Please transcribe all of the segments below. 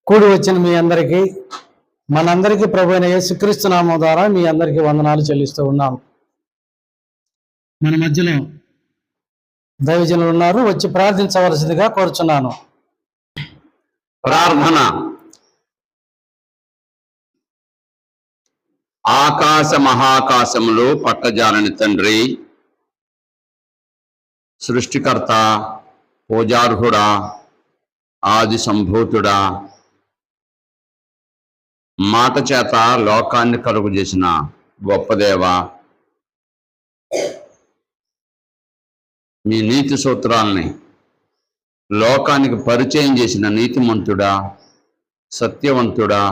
కూడి వచ్చిన మీ అందరికీ మనందరికీ ప్రభు అయిన యేసుక్రీస్తు నామం ద్వారా మీ అందరికీ వందనాలు చెల్లిస్తూ ఉన్నాం. మన మధ్యలో దైవజనులు ఉన్నారు, వచ్చి ప్రార్థించవలసిందిగా కోరుచున్నాను. ప్రార్థన. ఆకాశ మహాకాశములు పట్టజాలని తండ్రి, సృష్టికర్త, పూజార్హుడా, ఆది సంభూతుడా, మాట చేత లోకాన్ని కలుగు చేసిన గొప్ప దేవ, మీ నీతి సూత్రాల్ని లోకానికి పరిచయం చేసిన నీతిమంతుడా, సత్యవంతుడా,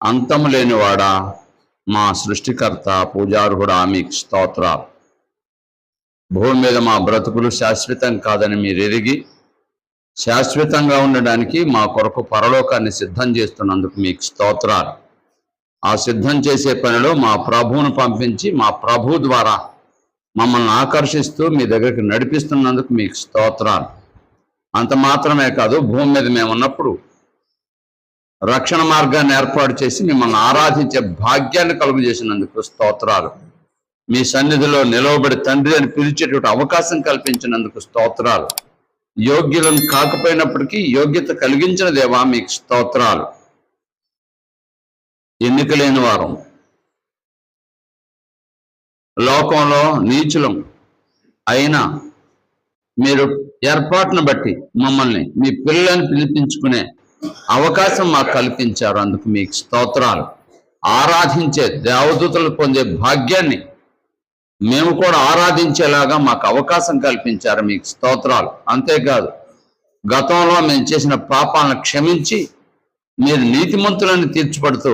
అంతము లేనివాడా, మా సృష్టికర్త, పూజార్హుడా, మీకు స్తోత్రాలు. భూమి మీద మా బ్రతుకులు శాశ్వతం కాదని మీరు ఎరిగి శాశ్వతంగా ఉండడానికి మా కొరకు పరలోకాన్ని సిద్ధం చేస్తున్నందుకు మీకు స్తోత్రాలు. ఆ సిద్ధం చేసే పనిలో మా ప్రభువును పంపించి మా ప్రభు ద్వారా మమ్మల్ని ఆకర్షిస్తూ మీ దగ్గరికి నడిపిస్తున్నందుకు మీకు స్తోత్రాలు. అంత మాత్రమే కాదు, భూమి మీద మేము ఉన్నప్పుడు రక్షణ మార్గాన్ని ఏర్పాటు చేసి మిమ్మల్ని ఆరాధించే భాగ్యాన్ని కలుగు చేసినందుకు స్తోత్రాలు. మీ సన్నిధిలో నిలవబడి తండ్రి అని పిలిచేటువంటి అవకాశం కల్పించినందుకు స్తోత్రాలు. యోగ్యులను కాకపోయినప్పటికీ యోగ్యత కలిగించిన దేవా, మీకు స్తోత్రాలు. ఎన్నిక లేని వారం, లోకంలో నీచులం అయినా మీరు ఏర్పాటును బట్టి మమ్మల్ని మీ పిల్లలను పిలిపించుకునే అవకాశం మాకు కల్పించారు. అందుకు మీకు స్తోత్రాలు. ఆరాధించే దేవదూతలు పొందే భాగ్యాన్ని మేము కూడా ఆరాధించేలాగా మాకు అవకాశం కల్పించారు. మీకు స్తోత్రాలు. అంతేకాదు, గతంలో మేము చేసిన పాపాలను క్షమించి మీరు నీతిమంతులను తీర్చిపడుతూ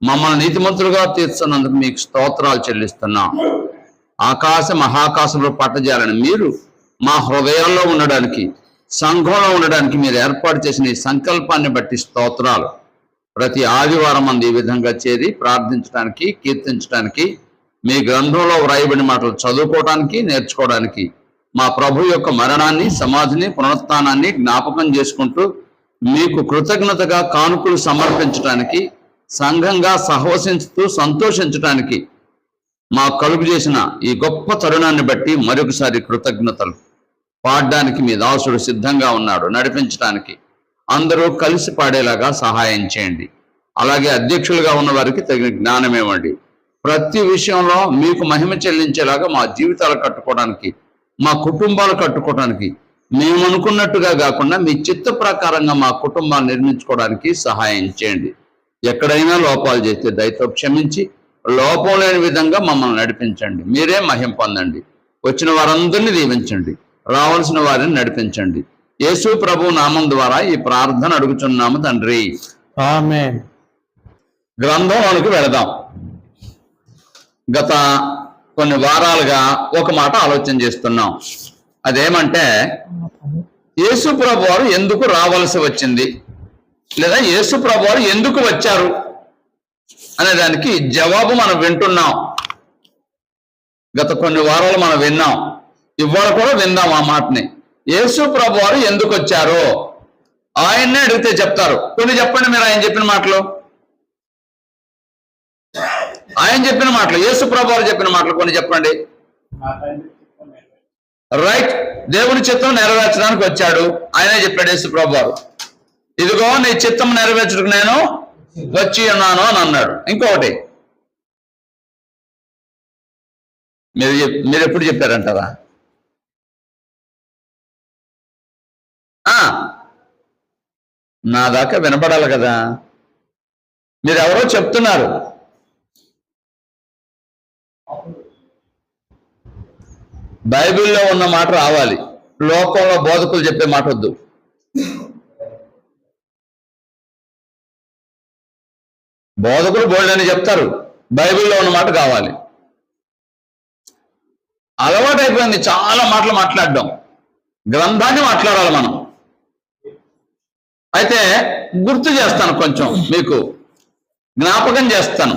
మమ్మల్ని నీతిమంతులుగా తీర్చున్నందుకు మీకు స్తోత్రాలు చెల్లిస్తున్నాం. ఆకాశ మహాకాశంలో పట్టజాలని మీరు మా హృదయాల్లో ఉండడానికి, సంఘంలో ఉండడానికి మీరు ఏర్పాటు చేసిన ఈ సంకల్పాన్ని బట్టి స్తోత్రాలు. ప్రతి ఆదివారం మంది ఈ విధంగా చేరి ప్రార్థించడానికి, కీర్తించడానికి, మీ గ్రంథంలో వ్రాయబడిన మాటలు చదువుకోవడానికి, నేర్చుకోవడానికి, మా ప్రభు యొక్క మరణాన్ని, సమాధిని, పునరుత్థానాన్ని జ్ఞాపకం చేసుకుంటూ మీకు కృతజ్ఞతగా కానుకలు సమర్పించడానికి, సంఘంగా సహవసించుతూ సంతోషించడానికి మా కలుగు చేసిన ఈ గొప్ప తరుణాన్ని బట్టి మరొకసారి కృతజ్ఞతలు. పాడడానికి మీ దాసుడు సిద్ధంగా ఉన్నాడు. నడిపించడానికి అందరూ కలిసి పాడేలాగా సహాయం చేయండి. అలాగే అధ్యక్షులుగా ఉన్న వారికి తగిన జ్ఞానం ఇవ్వండి. ప్రతి విషయంలో మీకు మహిమ చెల్లించేలాగా మా జీవితాలు కట్టుకోవడానికి, మా కుటుంబాలు కట్టుకోవడానికి, మేము అనుకున్నట్టుగా కాకుండా మీ చిత్త ప్రకారంగా మా కుటుంబాన్ని నిర్మించుకోవడానికి సహాయం చేయండి. ఎక్కడైనా లోపాలు చేస్తే దయతో క్షమించి లోపం లేని విధంగా మమ్మల్ని నడిపించండి. మీరే మహిమ పొందండి. వచ్చిన వారందరినీ దీవించండి. రావాల్సిన వారిని నడిపించండి. యేసు ప్రభు నామం ద్వారా ఈ ప్రార్థన అడుగుచున్నాము తండ్రి, ఆమేన్. గ్రంథంలోనికి వెళదాం. గత కొన్ని వారాలుగా ఒక మాట ఆలోచన చేస్తున్నాం. అదేమంటే, యేసు ప్రభు వారు ఎందుకు రావాల్సి వచ్చింది, లేదా యేసు ప్రభు వారు ఎందుకు వచ్చారు అనే దానికి జవాబు మనం వింటున్నాం. గత కొన్ని వారాలు మనం విన్నాం, ఇవాళ కూడా విందాం ఆ మాటని. యేసు ప్రభు వారు ఎందుకు వచ్చారో ఆయన్నే అడిగితే చెప్తారు. కొన్ని చెప్పండి మీరు, ఆయన చెప్పిన మాటలు, ఆయన చెప్పిన మాటలు, యేసు ప్రభు వారు చెప్పిన మాటలు కొన్ని చెప్పండి. రైట్, దేవుని చిత్తం నెరవేర్చడానికి వచ్చాడు. ఆయనే చెప్పాడు యేసు ప్రభు వారు, ఇదిగో నీ చిత్తం నెరవేర్చడానికి నేను వచ్చి ఉన్నాను అని అన్నాడు. ఇంకొకటి, మీరు ఎప్పుడు చెప్పారంటారా? నా దాకా వినపడాలి కదా. మీరు ఎవరో చెప్తున్నారు, బైబిల్లో ఉన్న మాట రావాలి, లోకంలో బోధకులు చెప్పే మాట వద్దు. బోధకులు బోల్డని చెప్తారు, బైబిల్లో ఉన్న మాట కావాలి. అలవాటు అయిపోయింది చాలా మాటలు మాట్లాడడం. గ్రంథాన్ని మాట్లాడాలి మనం. అయితే గుర్తు చేస్తాను, కొంచెం మీకు జ్ఞాపకం చేస్తాను.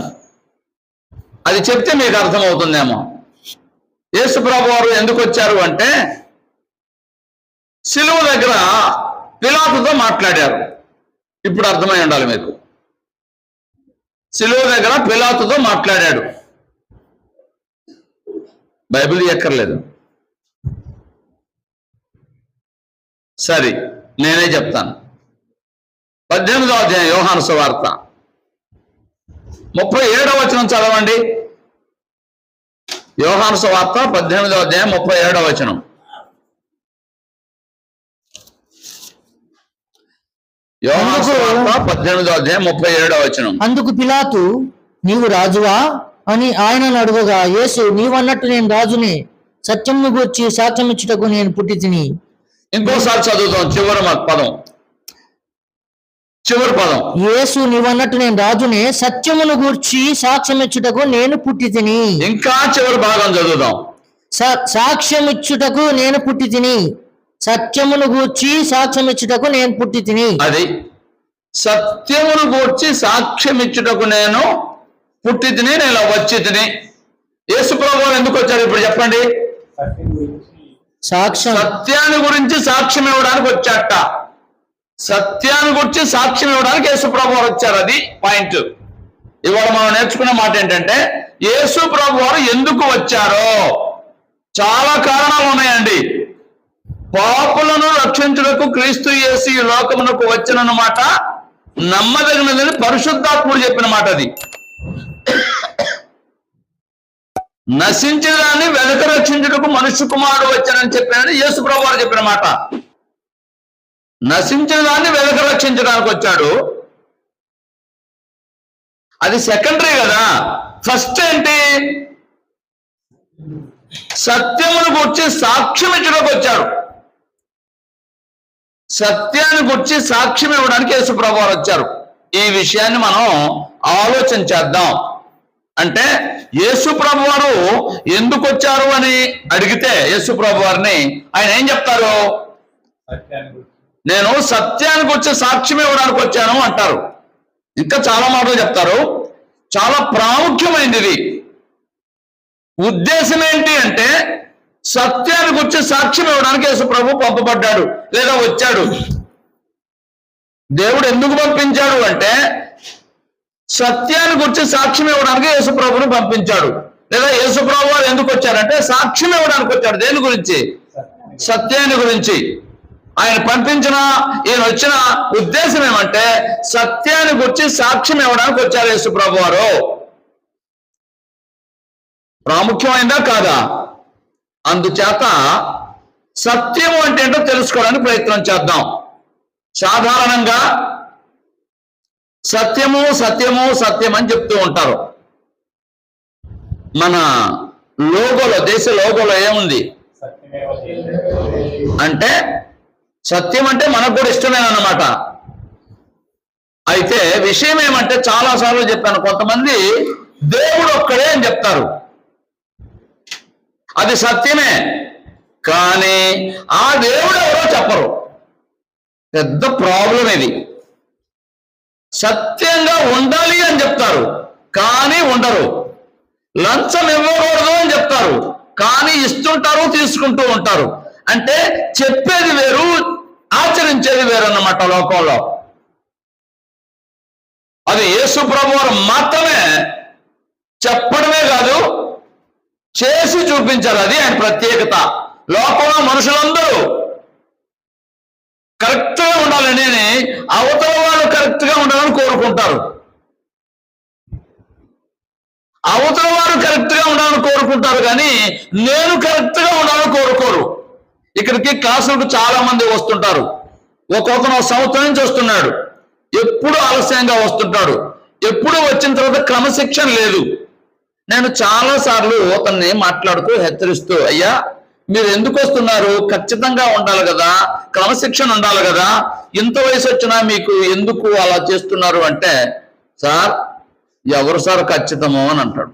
అది చెప్తే మీకు అర్థమవుతుందేమో. యేసు ప్రభు వారు ఎందుకు వచ్చారు అంటే, సిలువ దగ్గర పిలాతుతో మాట్లాడారు. ఇప్పుడు అర్థమై ఉండాలి మీకు. సిలువ దగ్గర పిలాతుతో మాట్లాడాడు. బైబిల్ ఎక్కర్లేదు. సరే, నేనే చెప్తాను. 18వ అధ్యాయం యోహాను సువార్త 37వ వచనం చదవండి. యోహాను సువార్త 18వ అధ్యాయం 37వ వచనం. యోహాను సువార్త 18వ అధ్యాయం 37వ వచనం. అందుకు పిలాతు, నీవు రాజువా అని ఆయనను అడుగగా, యేసు, నీవన్నట్టు నేను రాజుని, సత్యమును గూర్చి సాక్ష్యం ఇచ్చుటకు నేను పుట్టి తిని. ఇంకోసారి చదువుతాం చివరి పదం. యేసు, నీవన్నట్టు నేను రాజునే, సత్యమును గూర్చి సాక్ష్యం ఇచ్చుటకు నేను పుట్టి తిని. ఇంకా చివరి భాగం చదువుదాం. సాక్ష్యం ఇచ్చుటకు నేను పుట్టి తిని, సత్యమును గూర్చి సాక్ష్యం ఇచ్చుటకు నేను పుట్టి తిని. అది సత్యమును గూర్చి సాక్ష్యం ఇచ్చుటకు నేను పుట్టి తిని, నేను వచ్చి తిని. యేసు ప్రభువు ఎందుకు వచ్చారు ఇప్పుడు చెప్పండి? సత్యాన్ని గురించి సాక్ష్యం ఇవ్వడానికి వచ్చాట. సత్యాన్ని గురించి సాక్ష్యం ఇవ్వడానికి యేసు ప్రభువు వచ్చారు. అది పాయింట్. ఇవాళ మనం నేర్చుకున్న మాట ఏంటంటే, యేసు ప్రభువు ఎందుకు వచ్చారో చాలా కారణాలు ఉన్నాయండి. పాపులను రక్షించుటకు క్రీస్తు యేసు ఈ లోకమునకు వచ్చినన్నమాట నమ్మదగినదని పరిశుద్ధాత్ముడు చెప్పిన మాట. అది నశించిన దాన్ని వెనక రక్షించుటకు మనుష్య కుమారుడు వచ్చానని చెప్పానని యేసు ప్రభువు చెప్పిన మాట. నశించిన దాన్ని వెనక రక్షించడానికి వచ్చాడు. అది సెకండరీ కదా. ఫస్ట్ ఏంటి? సత్యమును గురించి సాక్ష్యం ఇచ్చడానికి వచ్చాడు. సత్యాన్ని గురించి సాక్ష్యం ఇవ్వడానికి యేసు ప్రభువు వచ్చారు. ఈ విషయాన్ని మనం ఆలోచన చేద్దాం. అంటే యేసు ప్రభువారు ఎందుకు వచ్చారు అని అడిగితే యేసు ప్రభువారిని ఆయన ఏం చెప్తారు? నేను సత్యాన్ని గురించి సాక్ష్యం ఇవ్వడానికి వచ్చాను అంటారు. ఇంకా చాలా మాటలు చెప్తారు. చాలా ప్రాముఖ్యమైనది ఇది. ఉద్దేశం ఏంటి అంటే, సత్యాన్ని గురించి సాక్ష్యం ఇవ్వడానికి యేసు ప్రభు పంపబడ్డాడు లేదా వచ్చాడు. దేవుడు ఎందుకు పంపించాడు అంటే, సత్యాన్ని గురించి సాక్ష్యం ఇవ్వడానికి యేసు ప్రభుని పంపించాడు. లేదా యేసు ప్రభు వారు ఎందుకు వచ్చారంటే సాక్ష్యం ఇవ్వడానికి వచ్చాడు. దేని గురించి? సత్యాన్ని గురించి. ఆయన పంపించిన ఈయన వచ్చిన ఉద్దేశం ఏమంటే, సత్యాన్ని గురించి సాక్ష్యం ఇవ్వడానికి వచ్చారు యేసు ప్రభు వారు. ప్రాముఖ్యమైందా కాదా? అందుచేత సత్యము అంటే ఏంటో తెలుసుకోవడానికి ప్రయత్నం చేద్దాం. సాధారణంగా సత్యము సత్యము సత్యం అని చెప్తూ ఉంటారు. మన లోగోలో, దేశ లోగోలో ఏముంది అంటే, సత్యం అంటే మనకు కూడా ఇష్టమేనన్నమాట. అయితే విషయం ఏమంటే, చాలాసార్లు చెప్పాను, కొంతమంది దేవుడు ఒక్కడే అని చెప్తారు. అది సత్యమే, కానీ ఆ దేవుడు ఎవరో చెప్పరు. పెద్ద ప్రాబ్లం ఇది. సత్యంగా ఉండాలి అని చెప్తారు, కానీ ఉండరు. లంచం ఇవ్వకూడదు అని చెప్తారు, కానీ ఇస్తుంటారు, తీసుకుంటూ ఉంటారు. అంటే చెప్పేది వేరు, ఆచరించేది వేరు అన్నమాట లోకంలో. అది యేసు ప్రభువారు మాత్రమే చెప్పడమే కాదు, చేసి చూపించారు. అది ఆయన ప్రత్యేకత. లోకంలో మనుషులందరూ కరెక్ట్ గా ఉండాలని, అవతల వాళ్ళు కరెక్ట్ గా ఉండాలని కోరుకుంటారు. అవతల వారు కరెక్ట్ గా ఉండాలని కోరుకుంటారు, కానీ నేను కరెక్ట్ గా ఉండాలని కోరుకోరు. ఇక్కడికి క్లాసులకు చాలా మంది వస్తుంటారు. ఒక్కొక్కరు సంవత్సరం నుంచి వస్తున్నాడు, ఎప్పుడు ఆలస్యంగా వస్తుంటాడు. ఎప్పుడు వచ్చిన తర్వాత క్రమశిక్షణ లేదు. నేను చాలా సార్లు అతన్ని మాట్లాడుతూ హెచ్చరిస్తూ, అయ్యా మీరు ఎందుకు వస్తున్నారు? ఖచ్చితంగా ఉండాలి కదా, క్రమశిక్షణ ఉండాలి కదా, ఇంత వయసు వచ్చినా మీకు ఎందుకు అలా చేస్తున్నారు అంటే, సార్ ఎవరు సార్ ఖచ్చితము అని అంటాడు.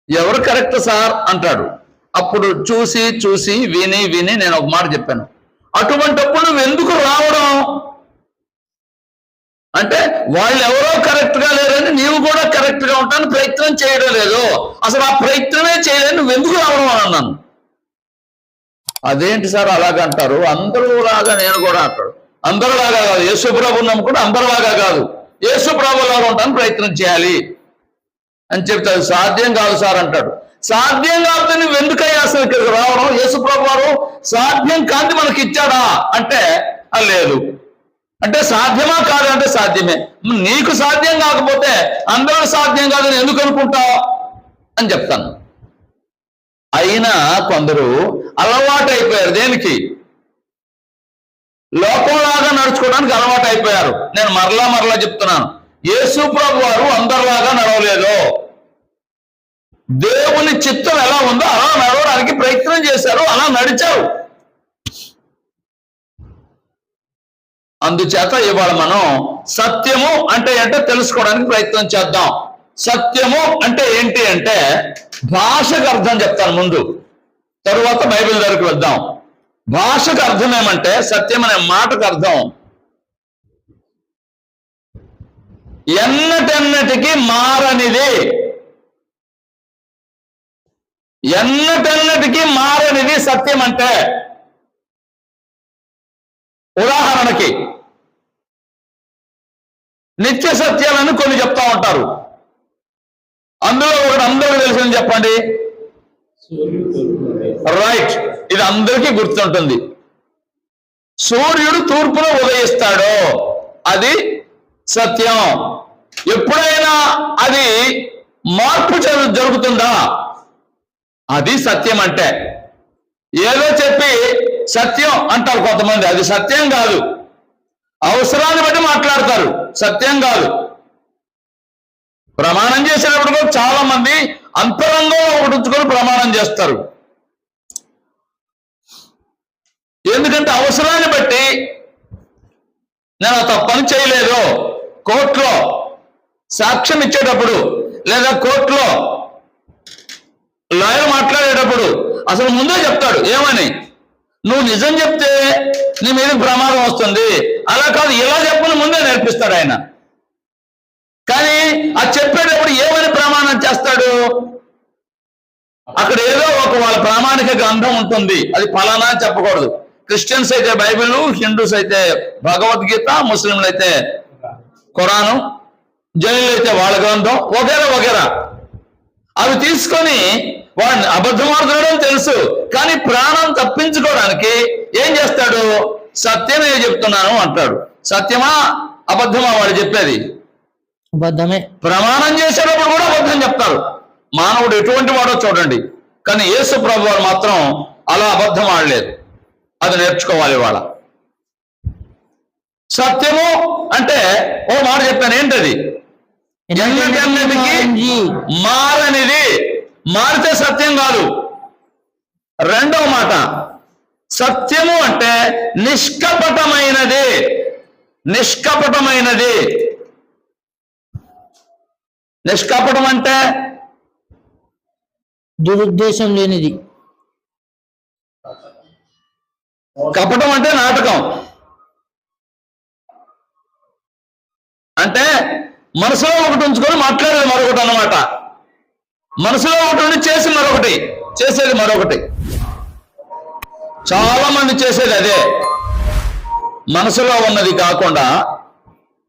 ఎవరు కరెక్ట్ సార్ అంటాడు. అప్పుడు చూసి చూసి విని విని నేను ఒక మాట చెప్పాను, అటువంటిప్పుడు నువ్వు ఎందుకు రావడం అంటే, వాళ్ళు ఎవరో కరెక్ట్ గా లేరని నీవు కూడా కరెక్ట్ గా ఉంటాను ప్రయత్నం చేయడం లేదు, అసలు ఆ ప్రయత్నమే చేయలేదు, నువ్వు ఎందుకు రావడం అని అన్నాను. అదేంటి సార్ అలాగంటారు, అందరూ లాగా నేను కూడా అంటాడు. అందరిలాగా కాదు, యేసు ప్రభువుని నమ్ముకుంటే అందరిలాగా కాదు, యేసు ప్రభువులాగా ఉండడానికి ప్రయత్నం చేయాలి అని చెప్తాడు. సాధ్యం కాదు సార్ అంటాడు. సాధ్యం కాకపోతే నువ్వు ఎందుకయ్యా అసలు ఇక్కడికి రావడం? యేసు ప్రభు వారు సాధ్యం కాదు మనకి ఇచ్చాడా అంటే లేదు. అంటే సాధ్యమా కాదు అంటే సాధ్యమే. నీకు సాధ్యం కాకపోతే అందరూ సాధ్యం కాదని ఎందుకు అనుకుంటావు అని చెప్తాను. అయినా కొందరు అలవాటు అయిపోయారు. దేనికి? లోకంలాగా నడుచుకోవడానికి అలవాటు అయిపోయారు. నేను మరలా చెప్తున్నాను, యేసు ప్రభు వారు అందరిలాగా నడవలేదు. దేవుని చిత్తం ఎలా ఉందో అలా నడవడానికి ప్రయత్నం చేశారు, అలా నడిచారు. అందుచేత ఇవాళ మనం సత్యము అంటే ఏంటో తెలుసుకోవడానికి ప్రయత్నం చేద్దాం. సత్యము అంటే ఏంటి అంటే భాషకు అర్థం చెప్తాను ముందు, తరువాత బైబిల్ దగ్గరికి వెళ్దాం. భాషకు అర్థం ఏమంటే, సత్యం అనే మాటకు అర్థం ఎన్నటెన్నటికి మారనిది. ఎన్నటెన్నటికి మారనిది సత్యం అంటే. ఉదాహరణకి నిత్య సత్యాలను కొన్ని చెప్తా ఉంటారు. అందులో ఒకటి అందరికీ తెలిసింది చెప్పండి. రైట్, ఇది అందరికీ గుర్తుంటుంది. సూర్యుడు తూర్పున ఉదయిస్తాడు, అది సత్యం. ఎప్పుడైనా అది మార్పు జరుగుతుందా? అది సత్యం అంటే. ఏదో చెప్పి సత్యం అంటారు కొంతమంది, అది సత్యం కాదు. అవసరాన్ని బట్టి మాట్లాడతారు, సత్యం కాదు. ప్రమాణం చేసేటప్పుడు కూడా చాలా మంది అంతరంగం ఒకటి ఉంచుకొని ప్రమాణం చేస్తారు. ఎందుకంటే అవసరాన్ని బట్టి నేను ఆ తప్పని చేయలేదు. కోర్టులో సాక్ష్యం ఇచ్చేటప్పుడు లేదా కోర్టులో లాయర్ మాట్లాడేటప్పుడు అసలు ముందే చెప్తాడు ఏమని, నువ్వు నిజం చెప్తే నీ మీద ప్రమాదం వస్తుంది, అలా కాదు ఇలా చెప్పని ముందే నేర్పిస్తాడు ఆయన. కానీ అది చెప్పేటప్పుడు ఏమని ప్రమాణం చేస్తాడు? అక్కడ ఏదో ఒక వాళ్ళ ప్రామాణిక గ్రంథం ఉంటుంది, అది ఫలానా అని చెప్పకూడదు. క్రిస్టియన్స్ అయితే బైబిల్, హిందూస్ అయితే భగవద్గీత, ముస్లింలు అయితే ఖురాను, జైన్లు అయితే వాళ్ళ గ్రంథం, వగేరా అవి తీసుకొని వాడిని అబద్ధమాడుతున్నాడని తెలుసు, కానీ ప్రాణం తప్పించుకోవడానికి ఏం చేస్తాడు? సత్యమే చెప్తున్నాను అంటాడు. సత్యమా అబద్ధమా వాడు చెప్పేది? అబద్ధమే. ప్రమాణం చేసేటప్పుడు కూడా అబద్ధం చెప్తారు. మానవుడు ఎటువంటి వాడో చూడండి, కానీ యేసు ప్రభు వారు మాత్రం అలా అబద్ధం ఆడలేదు. అది నేర్చుకోవాలి వాళ్ళ. సత్యము అంటే ఓ మాట చెప్పాను, ఏంటది? ఎన్నటికి మారనిది. మారితే సత్యం కాదు. రెండవ మాట, సత్యము అంటే నిష్కపటమైనది. నిష్కపటమైనది. నిష్కపటం అంటే దురుద్దేశం లేనిది. కపటం అంటే నాటకం. అంటే మనసులో ఒకటి ఉంచుకొని మాట్లాడేది మరొకటి అన్నమాట. మనసులో ఒకటి ఉండి చేసేది మరొకటి. చాలా మంది చేసేది అదే. మనసులో ఉన్నది కాకుండా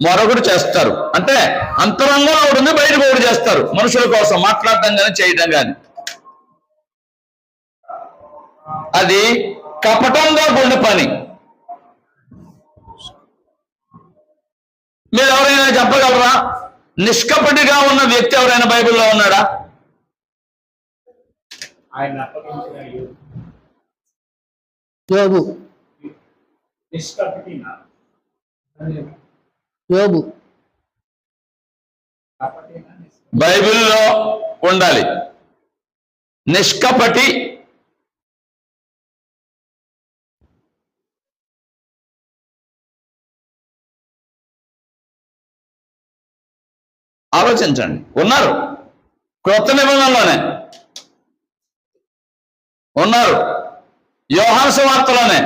మరొకటి చేస్తారు. అంటే అంతరంగంలో ఒకటి ఉంది, బయటకు ఒకటి చేస్తారు. మనుషుల కోసం మాట్లాడటం కానీ చేయటం కానీ. అది కపటంగా కూడిన పని. మీరు ఎవరైనా చెప్పగలరా? నిష్కపటిగా ఉన్న వ్యక్తి ఎవరైనా బైబిల్లో ఉన్నాడా? యోబు. యోబు బైబిల్లో ఉండాలి. నిష్కపటి ఆలోచించండి. ఉన్నారు, క్రొత్త నిబంధనలోనే ఉన్నారు, యోహాను సువార్తలోనే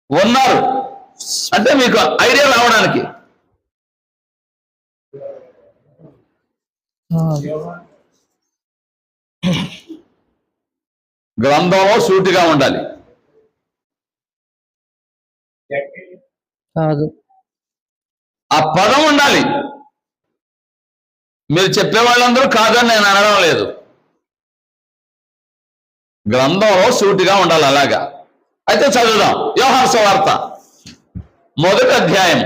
ఉన్నారు. అంటే మీకు ఐడియా రావడానికి. గ్రంథంలో సూటిగా ఉండాలి. కాదు. ఆ పదం ఉండాలి. మీరు చెప్పే వాళ్ళందరూ కాదని నేను అనడం లేదు. గ్రంథంలో సూటిగా ఉండాలి అలాగా. అయితే చదువుదాం. యోహాను సువార్త 1వ అధ్యాయం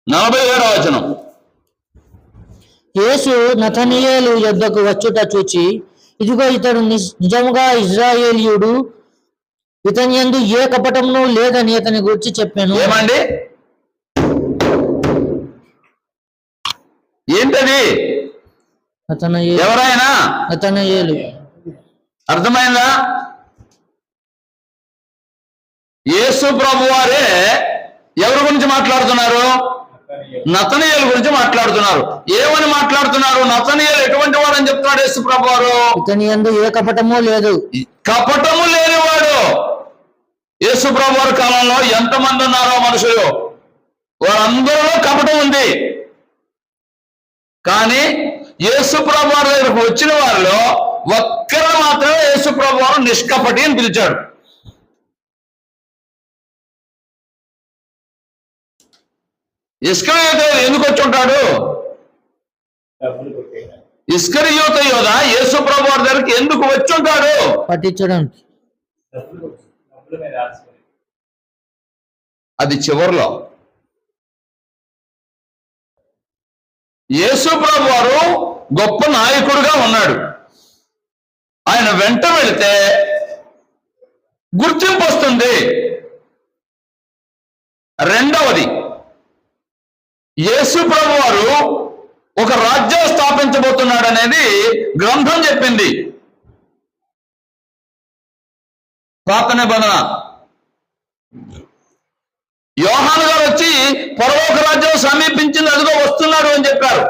47వ వచనం. యేసు నతనీయేలు యొద్దకు వచ్చుట చూచి, ఇదిగో ఇతడు నిజముగా ఇజ్రాయేలీయుడు, ఇతని యందు ఏ కపటమును లేదని అతని గురించి చెప్పాను. ఏమండి? ఏంటది? ఎవరైనా నతనీయేలు. అర్థమైందా? యేసు ప్రభు వారే ఎవరి గురించి మాట్లాడుతున్నారు? నతనీయేలు గురించి మాట్లాడుతున్నారు. ఏమని మాట్లాడుతున్నారు? నతనీయేలు ఎటువంటి వాడు అని చెప్తున్నాడు యేసు ప్రభు వారు. ఇతని యందు ఏ కపటము లేదు. కపటము లేనివాడు. యేసు ప్రభు వారి కాలంలో ఎంతమంది ఉన్నారో మనుషులు, వారందరిలో కపటం ఉంది. కానీ యేసు ప్రభు వారి దగ్గరకు వచ్చిన వారిలో ఒక్కరు మాత్రమే యేసు ప్రభు వారు నిష్కపటి అని పిలిచాడు. ఇస్కరియోత ఎందుకు వచ్చి ఉంటాడు? ఇస్కరియోత యోధ యేసు ప్రభు వారి దగ్గరికి ఎందుకు వచ్చి ఉంటాడు? పట్టించడానికి. అది చివరిలో. యేసు ప్రభు వారు గొప్ప నాయకుడుగా ఉన్నాడు. ఆయన వెంట వెళితే గుర్తింపు వస్తుంది. రెండవది, యేసు ప్రభు వారు ఒక రాజ్యం స్థాపించబోతున్నాడు అనేది గ్రంథం చెప్పింది. పాత నిబంధన. యోహాను గారు వచ్చి పరలోక రాజ్యం సమీపించింది, అదిగో వస్తున్నాడు అని చెప్పారు.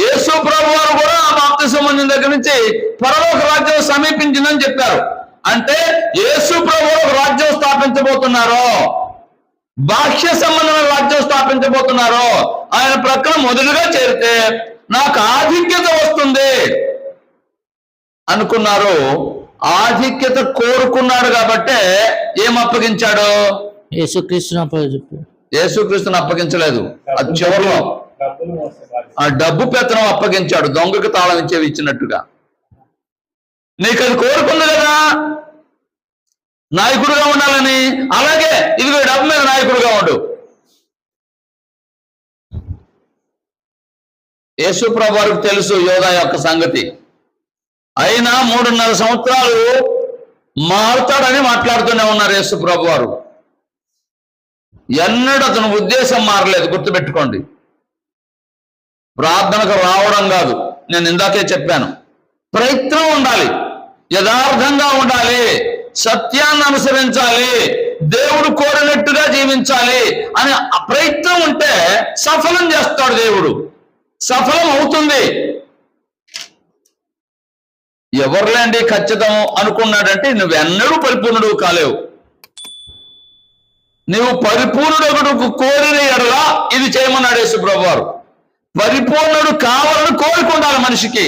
యేసు ప్రభు వారు కూడా ఆ బాప్తిసం పొందిన దగ్గర నుంచి పరలోక రాజ్యం సమీపించిందని చెప్పారు. అంటే యేసు ప్రభు వారు ఒక రాజ్యం స్థాపించబోతున్నారు, బాహ్య సంబంధమైన రాజ్యం స్థాపించబోతున్నారు. ఆయన ప్రక్కన మొదలుగా చేరితే నాకు ఆధిక్యత వస్తుంది అనుకున్నారు. ఆధిక్యత కోరుకున్నాడు కాబట్టే ఏం అప్పగించాడు? యేసుక్రీస్తుని అప్పగించలేదు. అది చివరిలో ఆ డబ్బు పెత్తనం అప్పగించాడు, దొంగకు తాళం ఇచ్చేవి ఇచ్చినట్టుగా. నీకు అది కోరుకుంది కదా నాయకుడుగా ఉండాలని, అలాగే ఇదిగో డబ్బు మీద నాయకుడుగా ఉండు. యేసు ప్రభు వారికి తెలుసు యోధా యొక్క సంగతి. అయినా 3.5 సంవత్సరాలు మారుతాడని మాట్లాడుతూనే ఉన్నారు యేసు ప్రభు వారు. ఎన్నడూ అతని ఉద్దేశం మారలేదు, గుర్తుపెట్టుకోండి. ప్రార్థనకు రావడం కాదు, నేను ఇందాకే చెప్పాను. ప్రయత్నం ఉండాలి, యథార్థంగా ఉండాలి, సత్యాన్ని అనుసరించాలి, దేవుడు కోరినట్టుగా జీవించాలి అని ప్రయత్నం ఉంటే సఫలం చేస్తాడు దేవుడు. సఫలం అవుతుంది. ఎవరులేండి ఖచ్చితం అనుకున్నాడంటే నువ్వెన్నడూ పరిపూర్ణుడు కాలేవు. నువ్వు పరిపూర్ణుడు కోరిన ఎడలా ఇది చేయమన్నాడు యేసు ప్రభు వారు. పరిపూర్ణుడు కావాలని కోరుకుండాలి మనిషికి.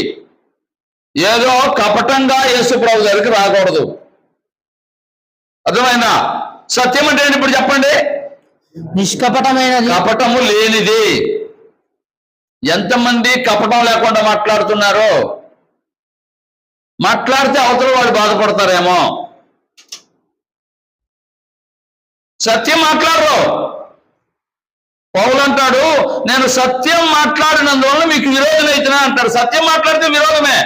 ఏదో కపటంగా యేసు ప్రభు దగ్గరికి రాకూడదు. అర్థమైనా? సత్యం అంటే ఇప్పుడు చెప్పండి. నిష్కపటమైనది, కపటము లేనిది. ఎంతమంది కపటం లేకుండా మాట్లాడుతున్నారో. మాట్లాడితే అవతల వాళ్ళు బాధపడతారేమో. సత్యం మాట్లాడరు. పౌలు అంటాడు, నేను సత్యం మాట్లాడినందువల్ల మీకు విరోధులైతున్నా అంటాడు. సత్యం మాట్లాడితే విరోధమే,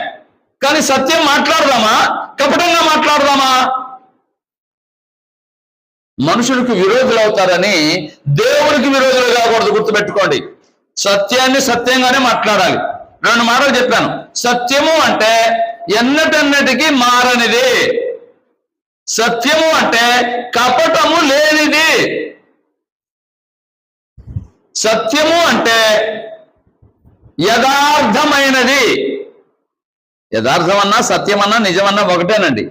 కానీ సత్యం మాట్లాడదామా, కపటంగా మాట్లాడదామా? మనుషులకు విరోధులు అవుతారని దేవుడికి విరోధులు కాకూడదు, గుర్తుపెట్టుకోండి. సత్యాన్ని సత్యంగానే మాట్లాడాలి. 2 మాటలు చెప్పాను. సత్యము అంటే ఎన్నటన్నటికీ మారనిది. సత్యము అంటే కపటము లేనిది. సత్యము అంటే యథార్థమైనది. యథార్థం అన్నా సత్యం అన్నా నిజమన్నా ఒకటేనండి.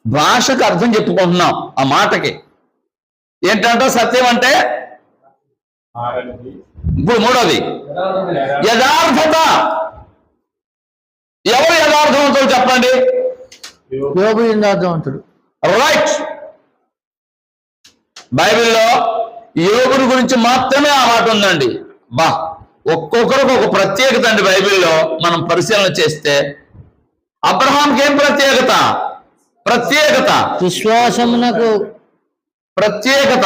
భాషకు అర్థం చెప్పుకుంటున్నాం ఆ మాటకి. ఏంటంటే సత్యం అంటే ఇప్పుడు 3వది యథార్థత. ఎవరు యథార్థవంతులు చెప్పండి? యోబు యథార్థవంతుడు. రైట్. బైబిల్లో యోబుని గురించి మాత్రమే ఆ మాట ఉందండి. బా, ఒక్కొక్కరికి ఒక ప్రత్యేకత అండి. బైబిల్లో మనం పరిశీలన చేస్తే అబ్రహాంకి ఏం ప్రత్యేకత? విశ్వాసమునకు ప్రత్యేకత.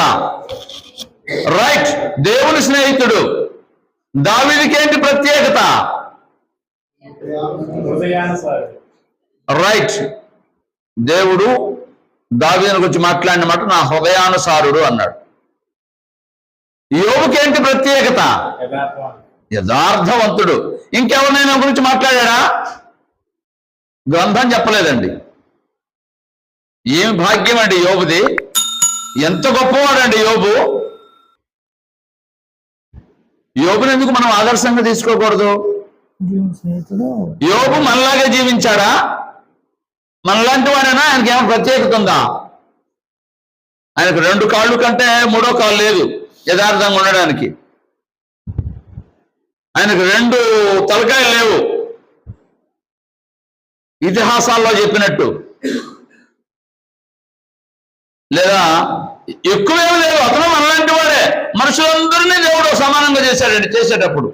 రైట్. దేవుని స్నేహితుడు. దావీదుకి ఏంటి ప్రత్యేకత? రైట్. దేవుడు దావీదుని గురించి మాట్లాడిన మాట నా హృదయానుసారుడు అన్నాడు. యోబుకి ఏంటి ప్రత్యేకత? యథార్థవంతుడు. ఇంకెవరినైనా గురించి మాట్లాడా? గ్రంథం చెప్పలేదండి. ఏమి భాగ్యం అండి యోబుది! ఎంత గొప్పవాడండి యోబు! యోబుని ఎందుకు మనం ఆదర్శంగా తీసుకోకూడదు? యోబు మనలాగే జీవించాడా? మనలాంటి వాడైనా ఆయనకి ఏమైనా ప్రత్యేకత ఉందా? ఆయనకు 2 కాళ్ళు కంటే 3వ కాళ్ళు లేదు యథార్థంగా ఉండడానికి. ఆయనకు 2 తలకాయలు లేవు ఇతిహాసాల్లో చెప్పినట్టు, లేదా ఎక్కువేమీ లేవు. అతను మనలాంటి వాడే. మనుషులందరినీ దేవుడు సమానంగా చేశాడండి. చేసేటప్పుడు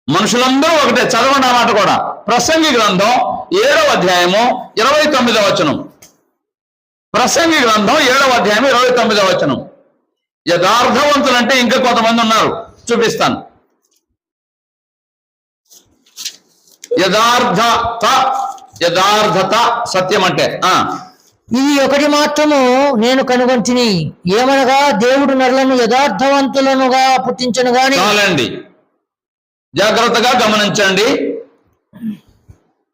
మనుషులందరూ ఒకటే. చదవండి ఆ మాట కూడా. ప్రసంగి గ్రంథం 7వ అధ్యాయము 29వ వచనం. ప్రసంగి గ్రంథం 7వ అధ్యాయం 29వ వచనం. యథార్థవంతులు అంటే ఇంకా కొంతమంది ఉన్నారు, చూపిస్తాను. యథార్థత సత్యం అంటే ఇది ఒకటి మాత్రము నేను కనుగొంటిని, ఏమనగా దేవుడు నరులను యథార్థవంతులనుగా పుట్టించను గాని. చాలండి, జాగ్రత్తగా గమనించండి.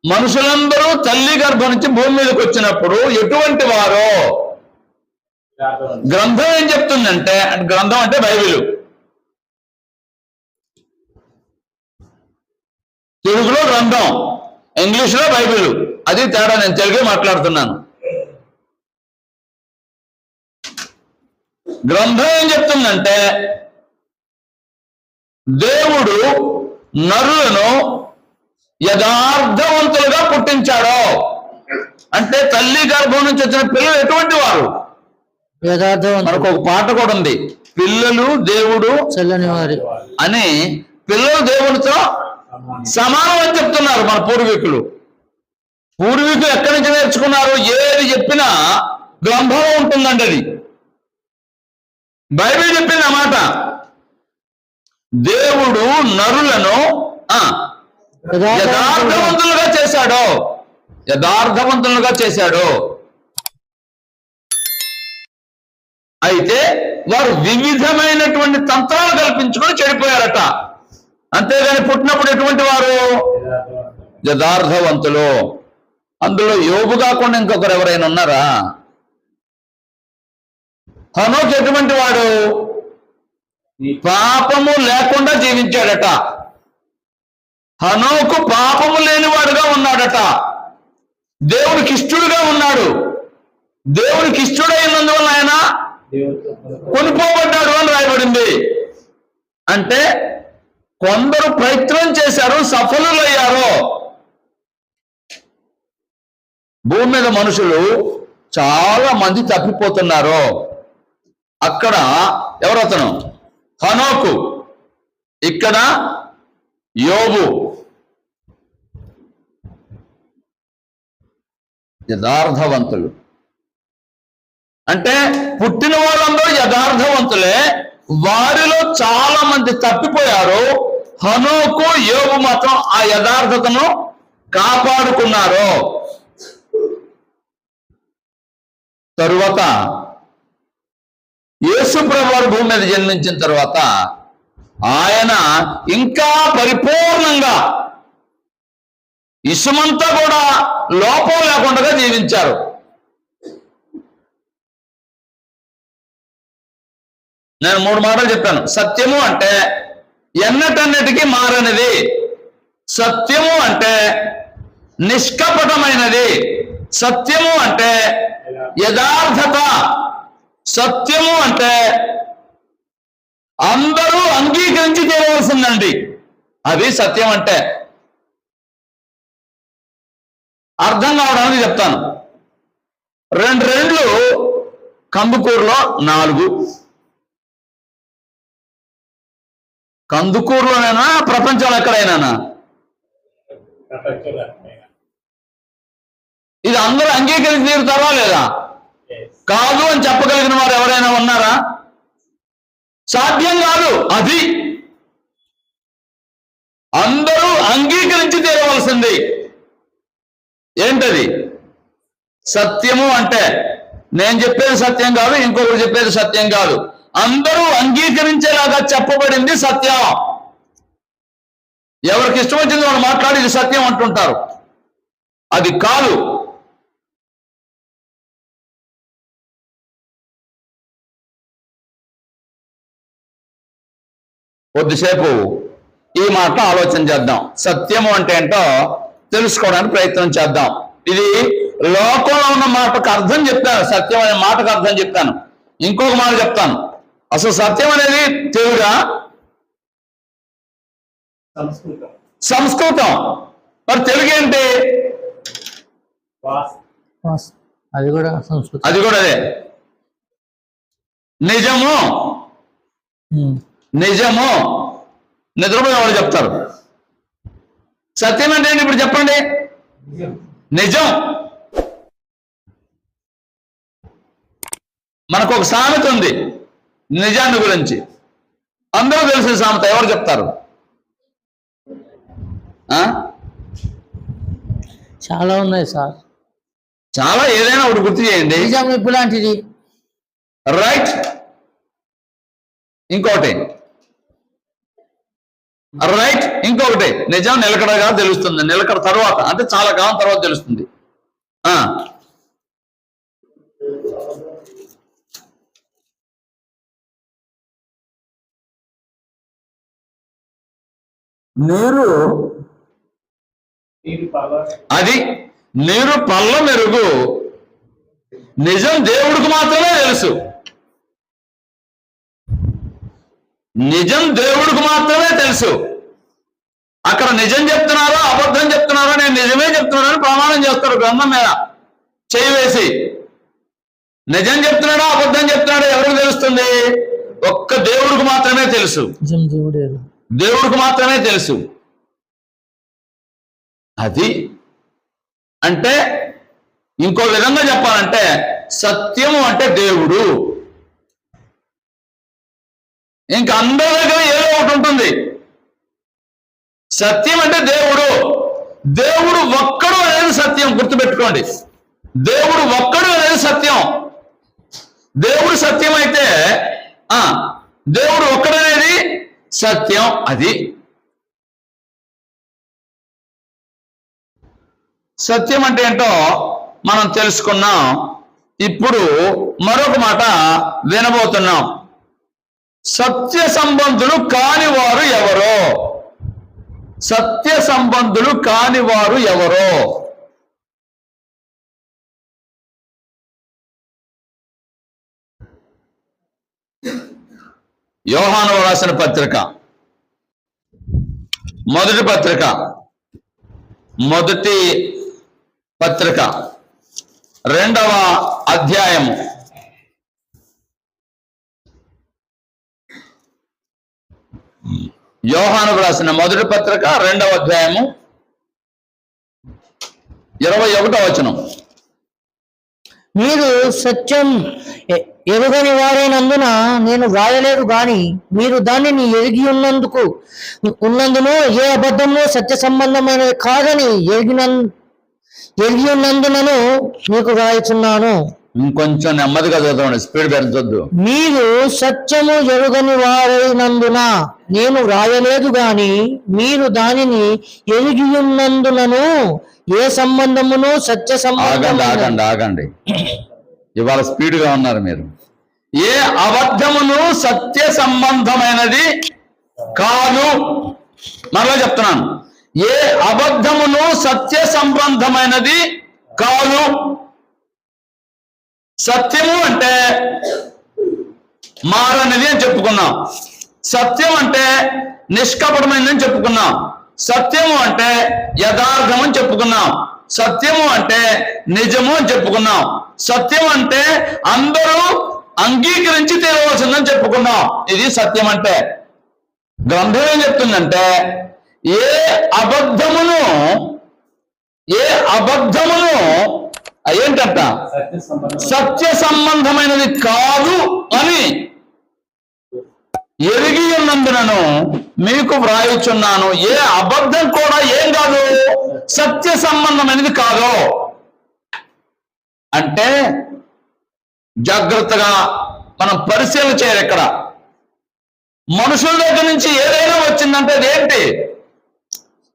మనుషులందరూ తల్లి గర్భం నుంచి భూమి మీదకి వచ్చినప్పుడు ఎటువంటి వారో గ్రంథం ఏం చెప్తుందంటే, గ్రంథం అంటే బైబిల్, తెలుగులో గ్రంథం, ఇంగ్లీష్లో బైబిల్. అది తేడా. నేను తెలుగే మాట్లాడుతున్నాను. గ్రంథం ఏం చెప్తుందంటే, దేవుడు నరులను యథార్థవంతులుగా పుట్టించాడు. అంటే తల్లి గర్భం నుంచి వచ్చిన పిల్లలు ఎటువంటి వారు? మనకు ఒక పాట కూడా ఉంది, పిల్లలు దేవుడు చల్లని వారి అని. పిల్లలు దేవుడితో సమానం అని చెప్తున్నారు మన పూర్వీకులు. పూర్వీకులు ఎక్కడి నుంచి నేర్చుకున్నారు? ఏది చెప్పినా గ్రంథంలో ఉంటుందండి. అది బైబిల్ చెప్పింది అన్నమాట. దేవుడు నరులను యథార్థవంతులుగా చేశాడు. యథార్థవంతులుగా చేశాడు. అయితే వారు వివిధమైనటువంటి తంత్రాలు కల్పించుకొని చెడిపోయారట. అంతేగాని పుట్టినప్పుడు ఎటువంటి వారు? యథార్థవంతులు. అందులో యోబు కాకుండా ఇంకొకరు ఎవరైనా ఉన్నారా? హనోకు ఎటువంటి వాడు? పాపము లేకుండా జీవించాడట. హనోకు పాపము లేనివాడుగా ఉన్నాడట. దేవుడికి ఇష్టడుగా ఉన్నాడు. దేవుడికి ఇష్టడైనందువల్ల ఆయన కొనిపోబడ్డాడు అని రాయబడింది. అంటే కొందరు ప్రయత్నం చేశారు, సఫలులయ్యారు. భూమి మీద మనుషులు చాలా మంది తప్పిపోతున్నారు. అక్కడ ఎవరతను? హనోకు. ఇక్కడ యోబు. యథార్థవంతులు అంటే పుట్టిన వాళ్ళందరూ యథార్థవంతులే. వారిలో చాలా మంది తప్పిపోయారు. హనోకు, యోబు మాత్రం ఆ యథార్థతను కాపాడుకున్నారు. తరువాత యేసు ప్రభువు భూమి మీద జన్మించిన తర్వాత ఆయన ఇంకా పరిపూర్ణంగా ఇసుమంతా కూడా లోపం లేకుండా జీవించారు. నేను 3 మాటలు చెప్పాను. సత్యము అంటే ఎన్నటన్నిటికీ మారనిది. సత్యము అంటే నిష్కపటమైనది. సత్యము అంటే యథార్థత. సత్యము అంటే అందరూ అంగీకరించి తీరవలసిందండి. అది సత్యం అంటే. అర్థం కావడానికి చెప్తాను. 2 రెండ్లు కందుకూరులో 4. కందుకూరులోనైనా ప్రపంచంలో ఎక్కడైనా ఇది అందరూ అంగీకరించి తీరుతారా లేదా? కాదు అని చెప్పగలిగిన వారు ఎవరైనా ఉన్నారా? సాధ్యం కాదు. అది అందరూ అంగీకరించి తీరవలసింది. ఏంటది? సత్యము అంటే నేను చెప్పేది సత్యం కాదు, ఇంకొకరు చెప్పేది సత్యం కాదు, అందరూ అంగీకరించేలాగా చెప్పబడింది సత్యం. ఎవరికి ఇష్టం వచ్చింది వాళ్ళు మాట్లాడి ఇది సత్యం అంటుంటారు. అది కాదు. కొద్దిసేపు ఈ మాట ఆలోచన చేద్దాం. సత్యము అంటే ఏంటో తెలుసుకోవడానికి ప్రయత్నం చేద్దాం. ఇది లోకంలో ఉన్న మాటకు అర్థం చెప్తాను, సత్యం అనే మాటకు అర్థం చెప్తాను. ఇంకొక మాట చెప్తాను. అసలు సత్యం అనేది తెలుగా? సంస్కృతం. మరి తెలుగు ఏంటి? అది కూడా సంస్కృతం. అది కూడా అదే. నిజము. నిజము నిద్రపోయిన వాళ్ళు చెప్తారు. సత్యం అంటే ఏంటి ఇప్పుడు చెప్పండి? నిజం. మనకు ఒక సామెత ఉంది నిజాన్ని గురించి, అందరూ తెలిసిన సామెత. ఎవరు చెప్తారు? చాలా ఉన్నాయి సార్. చాలా. ఏదైనా ఒకటి గుర్తు చేయండి. నిజం ఇప్పుడు లాంటిది. రైట్. ఇంకోటి రైట్. ఇంకొకటి నిజం నిలకడగా తెలుస్తుంది. నిలకడ తర్వాత అంటే చాలా కాలం తర్వాత తెలుస్తుంది. నీరు అది నీరు పల్ల మెరుగు. నిజం దేవుడికి మాత్రమే తెలుసు. నిజం దేవుడికి మాత్రమే తెలుసు. అక్కడ నిజం చెప్తున్నారో అబద్ధం చెప్తున్నారో, నేను నిజమే చెప్తున్నానని ప్రమాణం చేస్తారు గ్రంథం మీద చేయి వేసి. నిజం చెప్తున్నాడో అబద్ధం చెప్తున్నాడో ఎవరికి తెలుస్తుంది? ఒక్క దేవుడికి మాత్రమే తెలుసు. దేవుడికి మాత్రమే తెలుసు. అది అంటే ఇంకో విధంగా చెప్పాలంటే సత్యము అంటే దేవుడు. ఇంకా అందరి దగ్గర ఏదో ఒకటి ఉంటుంది. సత్యం అంటే దేవుడు. దేవుడు ఒక్కడు అనేది సత్యం. గుర్తుపెట్టుకోండి, దేవుడు ఒక్కడు అనేది సత్యం. దేవుడు సత్యం అయితే దేవుడు ఒక్కడనేది సత్యం. అది సత్యం అంటే ఏంటో మనం తెలుసుకున్నాం. ఇప్పుడు మరొక మాట వినబోతున్నాం. సత్య సంబంధులు కానివారు ఎవరో? సత్య సంబంధులు కానివారు ఎవరో? యోహాను రాసిన పత్రిక, మొదటి పత్రిక 2వ అధ్యాయము. యోహాను రాసిన మొదటి పత్రిక 2వ అధ్యాయము 21వ వచనం. మీరు సత్యం ఎరుగని వారైనందున నేను వ్రాయలేదు గాని మీరు దానిని ఎరిగి ఉన్నందును ఏ అబద్ధము సత్య సంబంధమైనది కాదని ఎరిగి ఉన్నందునను మీకు వ్రాయుచున్నాను. ఇంకొంచెం నెమ్మదిగా చదవండి, స్పీడ్ పెంచొద్దు. మీరు సత్యము ఎరుగని వారైనందున నేను వ్రాయలేదు గాని మీరు దానిని ఎరిగి ఉన్నందునను ఏ సంబంధమును సత్య సంబంధం. ఆగండి. ఇవాళ స్పీడ్గా ఉన్నారు మీరు. ఏ అబద్ధమును సత్య సంబంధమైనది కాదు. మరలా చెప్తున్నాను, ఏ అబద్ధమును సత్య సంబంధమైనది కాదు. సత్యము అంటే మారనిది అని చెప్పుకున్నాం. సత్యం అంటే నిష్కపటమైనది అని చెప్పుకున్నాం. సత్యము అంటే యథార్థం అని చెప్పుకున్నాం. సత్యము అంటే నిజము అని చెప్పుకున్నాం. సత్యం అంటే అందరూ అంగీకరించి తీరవలసిందని చెప్పుకున్నాం. ఇది సత్యం అంటే. గ్రంథం ఏం చెప్తుందంటే ఏ అబద్ధమును ఏంటంట సత్య సంబంధమైనది కాదు అని ఎరిగి ఉన్నందునను మీకు వ్రాయుచున్నాను. ఏ అబద్ధం కూడా ఏం కాదు, సత్య సంబంధమైనది కాదు. అంటే జాగ్రత్తగా మనం పరిశీలన చేయాలి. ఇక్కడ మనుషుల దగ్గర నుంచి ఏదైనా వచ్చిందంటే అదేంటి?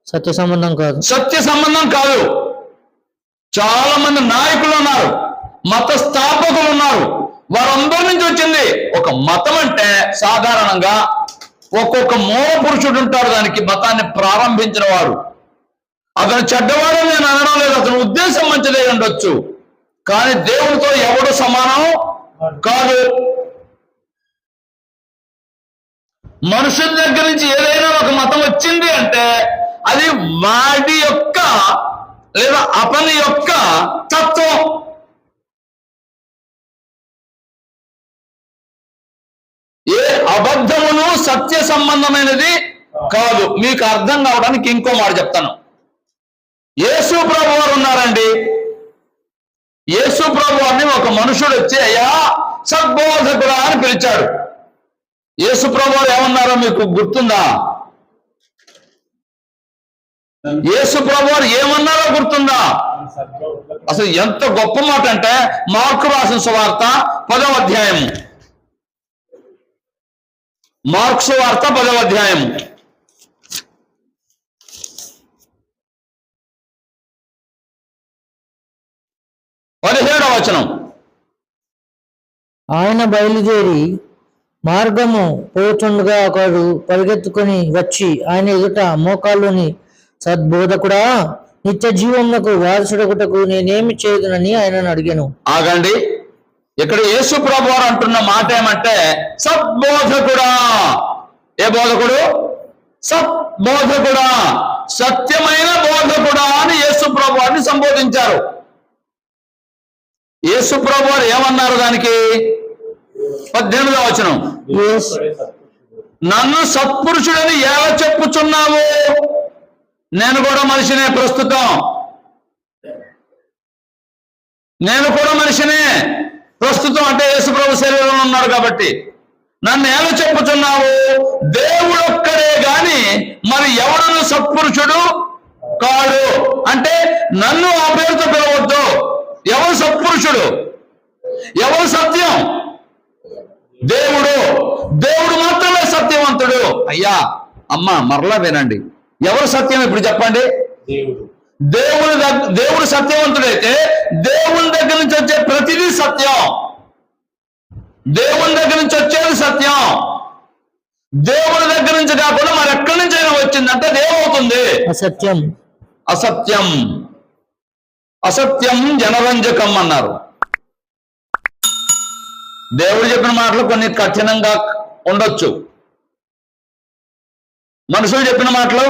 సత్య సంబంధం కాదు. సత్య సంబంధం కాదు. చాలా మంది నాయకులు ఉన్నారు, మత స్థాపకులు ఉన్నారు, వారందరి నుంచి వచ్చింది. ఒక మతం అంటే సాధారణంగా ఒక్కొక్క మూల పురుషుడు ఉంటాడు, దానికి మతాన్ని ప్రారంభించిన వాడు. అతను చెడ్డవాడు నేను అనడం లేదు, అతని ఉద్దేశం మంచిదే ఉండొచ్చు, కానీ దేవుడితో ఎవడు సమానం కాదు. మనుషుల దగ్గర నుంచి ఏదైనా ఒక మతం వచ్చింది అంటే అది వాడి యొక్క లేదా అతని యొక్క తత్వం. ఏ అబద్ధమును సత్య సంబంధమైనది కాదు. మీకు అర్థం కావడానికి ఇంకో మాట చెప్తాను. యేసు ప్రభు వారు ఉన్నారండి. యేసు ప్రభు వారిని ఒక మనుషుడు వచ్చి అయ్యా సద్బోధకుడా అని పిలిచాడు. యేసు ప్రభు వారు ఏమన్నారో మీకు గుర్తుందా? యేసు ప్రభు వారు ఏమన్నారో గుర్తుందా? అసలు ఎంత గొప్ప మాట అంటే మార్కు రాసిన సువార్త 10వ అధ్యాయం. మార్కు సువార్త 10వ అధ్యాయం 17వ వచనం. ఆయన బయలుదేరి మార్గము పోచుండగా ఒకడు పరిగెత్తుకొని వచ్చి ఆయన ఎదుట మోకాళ్ళుని, సద్బోధకుడా, నిత్య జీవమునకు వారసుడగుటకు నేనేమి చేయదునని ఆయనను అడిగాను. ఆగండి, ఇక్కడ యేసు ప్రభు వారు అంటున్న మాట ఏమంటే సద్బోధకుడా. ఏ బోధకుడు? సద్బోధకుడా, సత్యమైన బోధకుడా అని యేసు ప్రభు వారిని సంబోధించారు. యేసు ప్రభు వారు ఏమన్నారు దానికి? 18వ వచనం. నన్ను సత్పురుషుడని ఎలా చెప్పుచున్నావు? నేను కూడా మనిషినే, ప్రస్తుతం నేను కూడా మనిషినే. ప్రస్తుతం అంటే యేసు ప్రభు శరీరంలో ఉన్నాడు కాబట్టి నన్ను ఎలా చెప్పుచున్నావు? దేవుడు ఒక్కడే గాని మరి ఎవడను సత్పురుషుడు కాడు. అంటే నన్ను ఆ పేరుతో పిలవద్దు. ఎవరు సత్పురుషుడు? ఎవరు సత్యం? దేవుడు. దేవుడు మాత్రమే సత్యవంతుడు. అయ్యా అమ్మ మరలా వినండి, ఎవరు సత్యం ఇప్పుడు చెప్పండి? దేవుడు సత్యవంతుడైతే దేవుని దగ్గర నుంచి వచ్చే ప్రతిదీ సత్యం. దేవుని దగ్గర నుంచి వచ్చేది సత్యం. దేవుని దగ్గర నుంచి కాకుండా మరి ఎక్కడి నుంచి అయినా వచ్చిందంటే ఏమవుతుంది? అసత్యం. అసత్యం. అసత్యం జనరంజకం అన్నారు. దేవుడు చెప్పిన మాటలు కొన్ని కఠినంగా ఉండొచ్చు, మనుషులు చెప్పిన మాటలు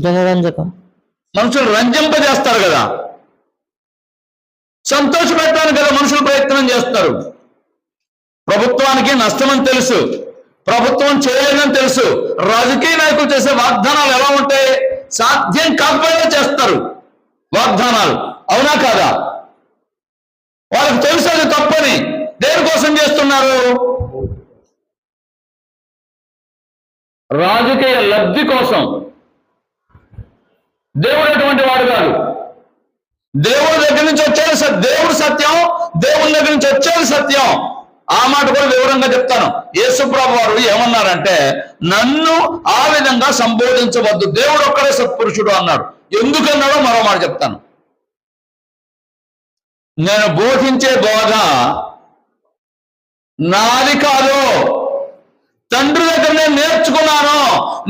జనరంజకం. మనుషులు రంజింపజేస్తారు కదా, సంతోష పెట్టడానికి కదా మనుషులు ప్రయత్నం చేస్తారు. ప్రభుత్వానికి నష్టమని తెలుసు, ప్రభుత్వం చేయలేదని తెలుసు, రాజకీయ నాయకులు చేసే వాగ్దానాలు ఎలా ఉంటాయి? సాధ్యం కాకపోయినా చేస్తారు వాగ్దానాలు, అవునా కాదా? వాళ్ళకి తెలుసు అది తప్పని. దేనికోసం చేస్తున్నారు? రాజకీయ లబ్ధి కోసం. దేవుడు అటువంటి వాడు కాదు. దేవుడి దగ్గర నుంచి వచ్చేది దేవుడు సత్యం, దేవుని దగ్గర నుంచి వచ్చేది సత్యం. ఆ మాట కూడా వివరంగా చెప్తాను. యేసు ప్రభు వారు ఏమన్నారంటే నన్ను ఆ విధంగా సంబోధించవద్దు, దేవుడు ఒక్కడే సత్పురుషుడు అన్నాడు. ఎందుకన్నాడో మరో మాట చెప్తాను. నేను బోధించే బోధ నాది కాదు, తండ్రి దగ్గర నేను నేర్చుకున్నాను.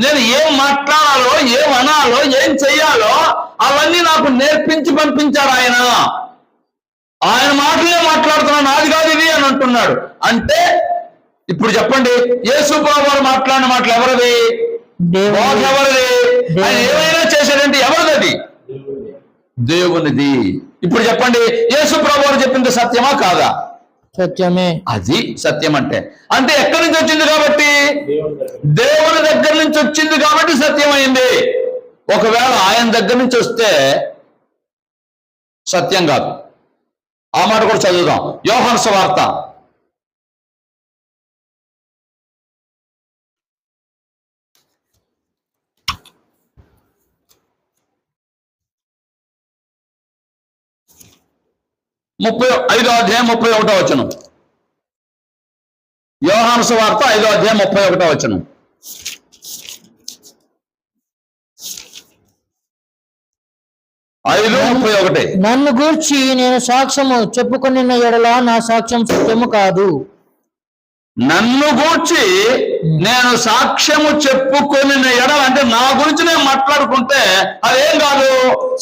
నేను ఏం మాట్లాడాలో, ఏం అనాలో, ఏం చెయ్యాలో అవన్నీ నాకు నేర్పించి పంపించాడు ఆయన. ఆయన మాటలే మాట్లాడుతున్నాను, నాది కాదు ఇది అని అంటున్నాడు. అంటే ఇప్పుడు చెప్పండి, యేసు ప్రభు వారు మాట్లాడిన మాటలు ఎవరివి? బోధ ఎవరిది? ఆయన ఏమైనా చేశాడంటే ఎవరిది అది? దేవునిది. ఇప్పుడు చెప్పండి, యేసు ప్రభువు చెప్పింది సత్యమా కాదా? సత్యమే. అది సత్యం అంటే. అంటే ఎక్కడి నుంచి వచ్చింది కాబట్టి? దేవుని దగ్గర నుంచి వచ్చింది కాబట్టి సత్యమైంది. ఒకవేళ ఆయన దగ్గర నుంచి వస్తే సత్యం కాదు. ఆ మాట కూడా చదువుదాం. యోహాను సువార్త 5వ అధ్యాయం 31వ వచనం. యోహాను సువార్త 5వ అధ్యాయం 31వ వచనం. నన్ను గూర్చి నేను సాక్ష్యము చెప్పుకొని ఎడల నా సాక్ష్యం సత్యము కాదు. నన్ను గూర్చి నేను సాక్ష్యము చెప్పుకొని ఎడల అంటే నా గురించి నేను మాట్లాడుకుంటే అదేం కాదు?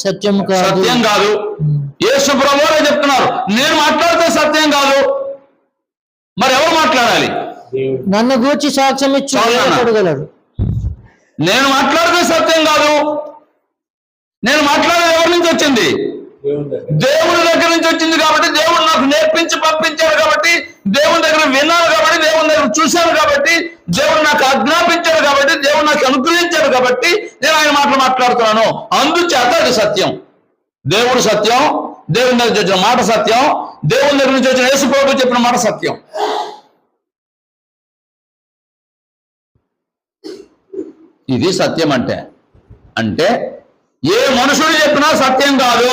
సత్యం కాదు. సత్యం కాదు. యేసు ప్రభువే చెప్తున్నారు, నేను మాట్లాడితే సత్యం కాదు. మరి ఎవరు మాట్లాడాలి? నన్ను గూర్చి సాక్ష్యం ఇచ్చి అడగలడు. నేను మాట్లాడితే సత్యం కాదు. నేను మాట్లాడేది ఎవరి నుంచి వచ్చింది? దేవుడి దగ్గర నుంచి వచ్చింది. కాబట్టి దేవుడు నాకు నేర్పించి పంపించాడు. కాబట్టి దేవుని దగ్గర విన్నాను. కాబట్టి దేవుని దగ్గర చూశాను. కాబట్టి దేవుడు నాకు ఆజ్ఞాపించాడు. కాబట్టి దేవుడు నాకు అనుగ్రహించాడు. కాబట్టి నేను ఆయన మాటలు మాట్లాడుతున్నాను. అందుచేత అది సత్యం. దేవుడు సత్యం, దేవుని దగ్గర నుంచి వచ్చిన మాట సత్యం, దేవుని దగ్గర నుంచి వచ్చిన యేసు ప్రభువు చెప్పిన మాట సత్యం. ఇది సత్యం అంటే. అంటే ఏ మనుషుడు చెప్పినా సత్యం కాదు.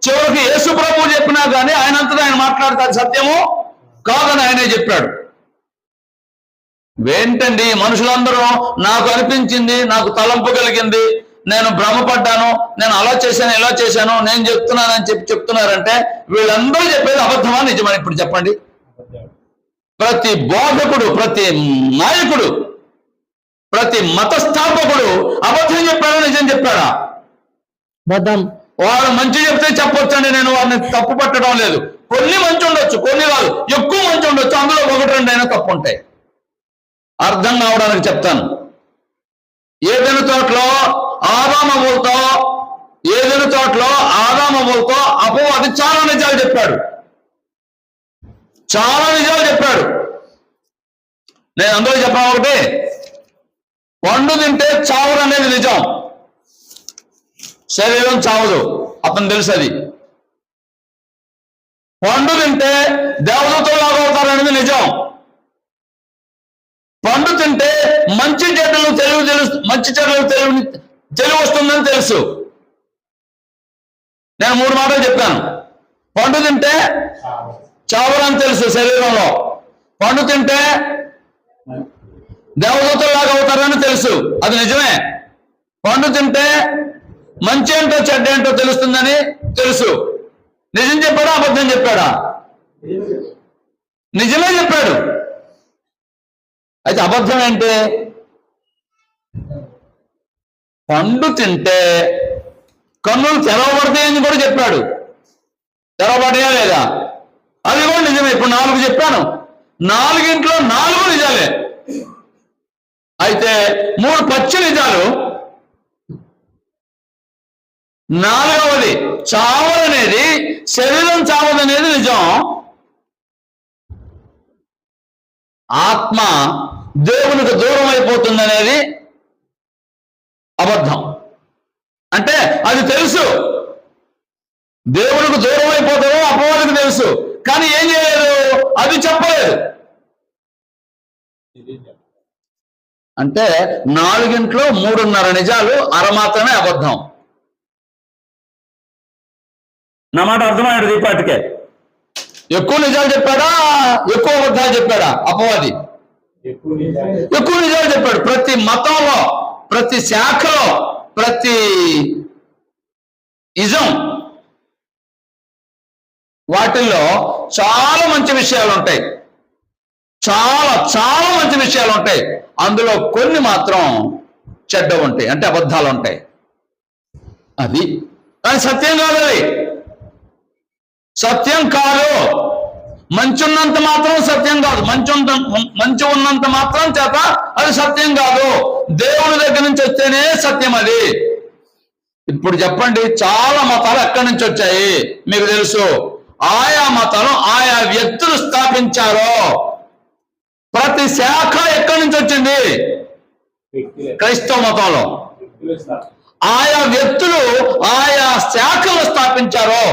చివరికి యేసు ప్రభువు చెప్పినా కానీ ఆయనంతటా ఆయన మాట్లాడతాడు సత్యము కాదని ఆయనే చెప్పాడు. ఏంటండి మనుషులందరూ నాకు అనిపించింది, నాకు తలంపు కలిగింది, నేను భ్రమపడ్డాను, నేను అలా చేశాను, ఇలా చేశాను, నేను చెప్తున్నానని చెప్తున్నారంటే వీళ్ళందరూ చెప్పేది అబద్ధమా నిజమని ఇప్పుడు చెప్పండి. ప్రతి బోధకుడు, ప్రతి నాయకుడు, ప్రతి మతస్థాపకుడు అబద్ధం చెప్పాడా నిజం చెప్పాడా? వాడు మంచి చెప్తే చెప్పొచ్చండి, నేను వాడిని తప్పు పట్టడం లేదు. కొన్ని మంచి ఉండొచ్చు, కొన్ని కాదు, ఎక్కువ మంచి ఉండొచ్చు. అందులో 1-2 అయినా తప్పు ఉంటాయి. అర్థం కావడానికి చెప్తాను. ఏదైనా తోటలో ఆదామవులతో అపవాది చాలా నిజాలు చెప్పాడు. చాలా నిజాలు చెప్పాడు. నేను అందులో చెప్పాను ఒకటి, పండు తింటే చావరు అనేది నిజం. శరీరం చావదు, అతను తెలుసు అది. పండు తింటే దేవదూతలాగా అవుతారనేది నిజం. పండు తింటే మంచి చెడ్డలు తెలివి వస్తుందని తెలుసు. నేను 3 మాటలు చెప్పాను. పండు తింటే చావరని తెలుసు శరీరంలో. పండు తింటే దేవదూతలాగా అవుతారని తెలుసు, అది నిజమే. పండు తింటే మంచి ఏంటో చెడ్డ ఏంటో తెలుస్తుందని తెలుసు. నిజం చెప్పాడా అబద్ధం చెప్పాడా? నిజమే చెప్పాడు. అయితే అబద్ధం ఏంటి? పండు తింటే కన్నులు తెరవబడతాయని కూడా చెప్పాడు. తెరవబడయా లేదా? అది కూడా నిజమే. ఇప్పుడు 4 చెప్పాను. 4 4 నిజాలే. అయితే 3 పచ్చి నిజాలు. 4వది చావదనేది, శరీరం చావదనేది నిజం. ఆత్మ దేవునికి దూరం అయిపోతుందనేది అబద్ధం. అంటే అది తెలుసు, దేవునికి దూరం అయిపోతామో అపవాదికి తెలుసు, కానీ ఏం చేయలేదు, అది చెప్పలేదు. అంటే 4 3.5 నిజాలు, మాత్రమే అబద్ధం. నా మాట అర్థమైనది ఈ పాటికే. ఎక్కువ నిజాలు చెప్పాడా, ఎక్కువ అబద్ధాలు చెప్పాడా అపవాది? ఎక్కువ నిజాలు చెప్పాడు. ప్రతి మతంలో, ప్రతి శాఖలో, ప్రతి ఇజం వాటిల్లో చాలా మంచి విషయాలు ఉంటాయి. చాలా చాలా మంచి విషయాలు ఉంటాయి. అందులో కొన్ని మాత్రం చెడ్డ ఉంటాయి, అంటే అబద్ధాలు ఉంటాయి. అది కానీ సత్యం కాదు. అది సత్యం కాదు. మంచి ఉన్నంత మాత్రం సత్యం కాదు, మంచి ఉన్నంత మాత్రం చేత అది సత్యం కాదు. దేవుని దగ్గర నుంచి వస్తేనే సత్యం అది. ఇప్పుడు చెప్పండి, చాలా మతాలు ఎక్కడి నుంచి వచ్చాయి మీకు తెలుసు. ఆయా మతాలు ఆయా వ్యక్తులు స్థాపించారు. ప్రతి శాఖ ఎక్కడి నుంచి వచ్చింది? క్రైస్తవ మతంలో ఆయా వ్యక్తులు ఆయా శాఖలు స్థాపించారు.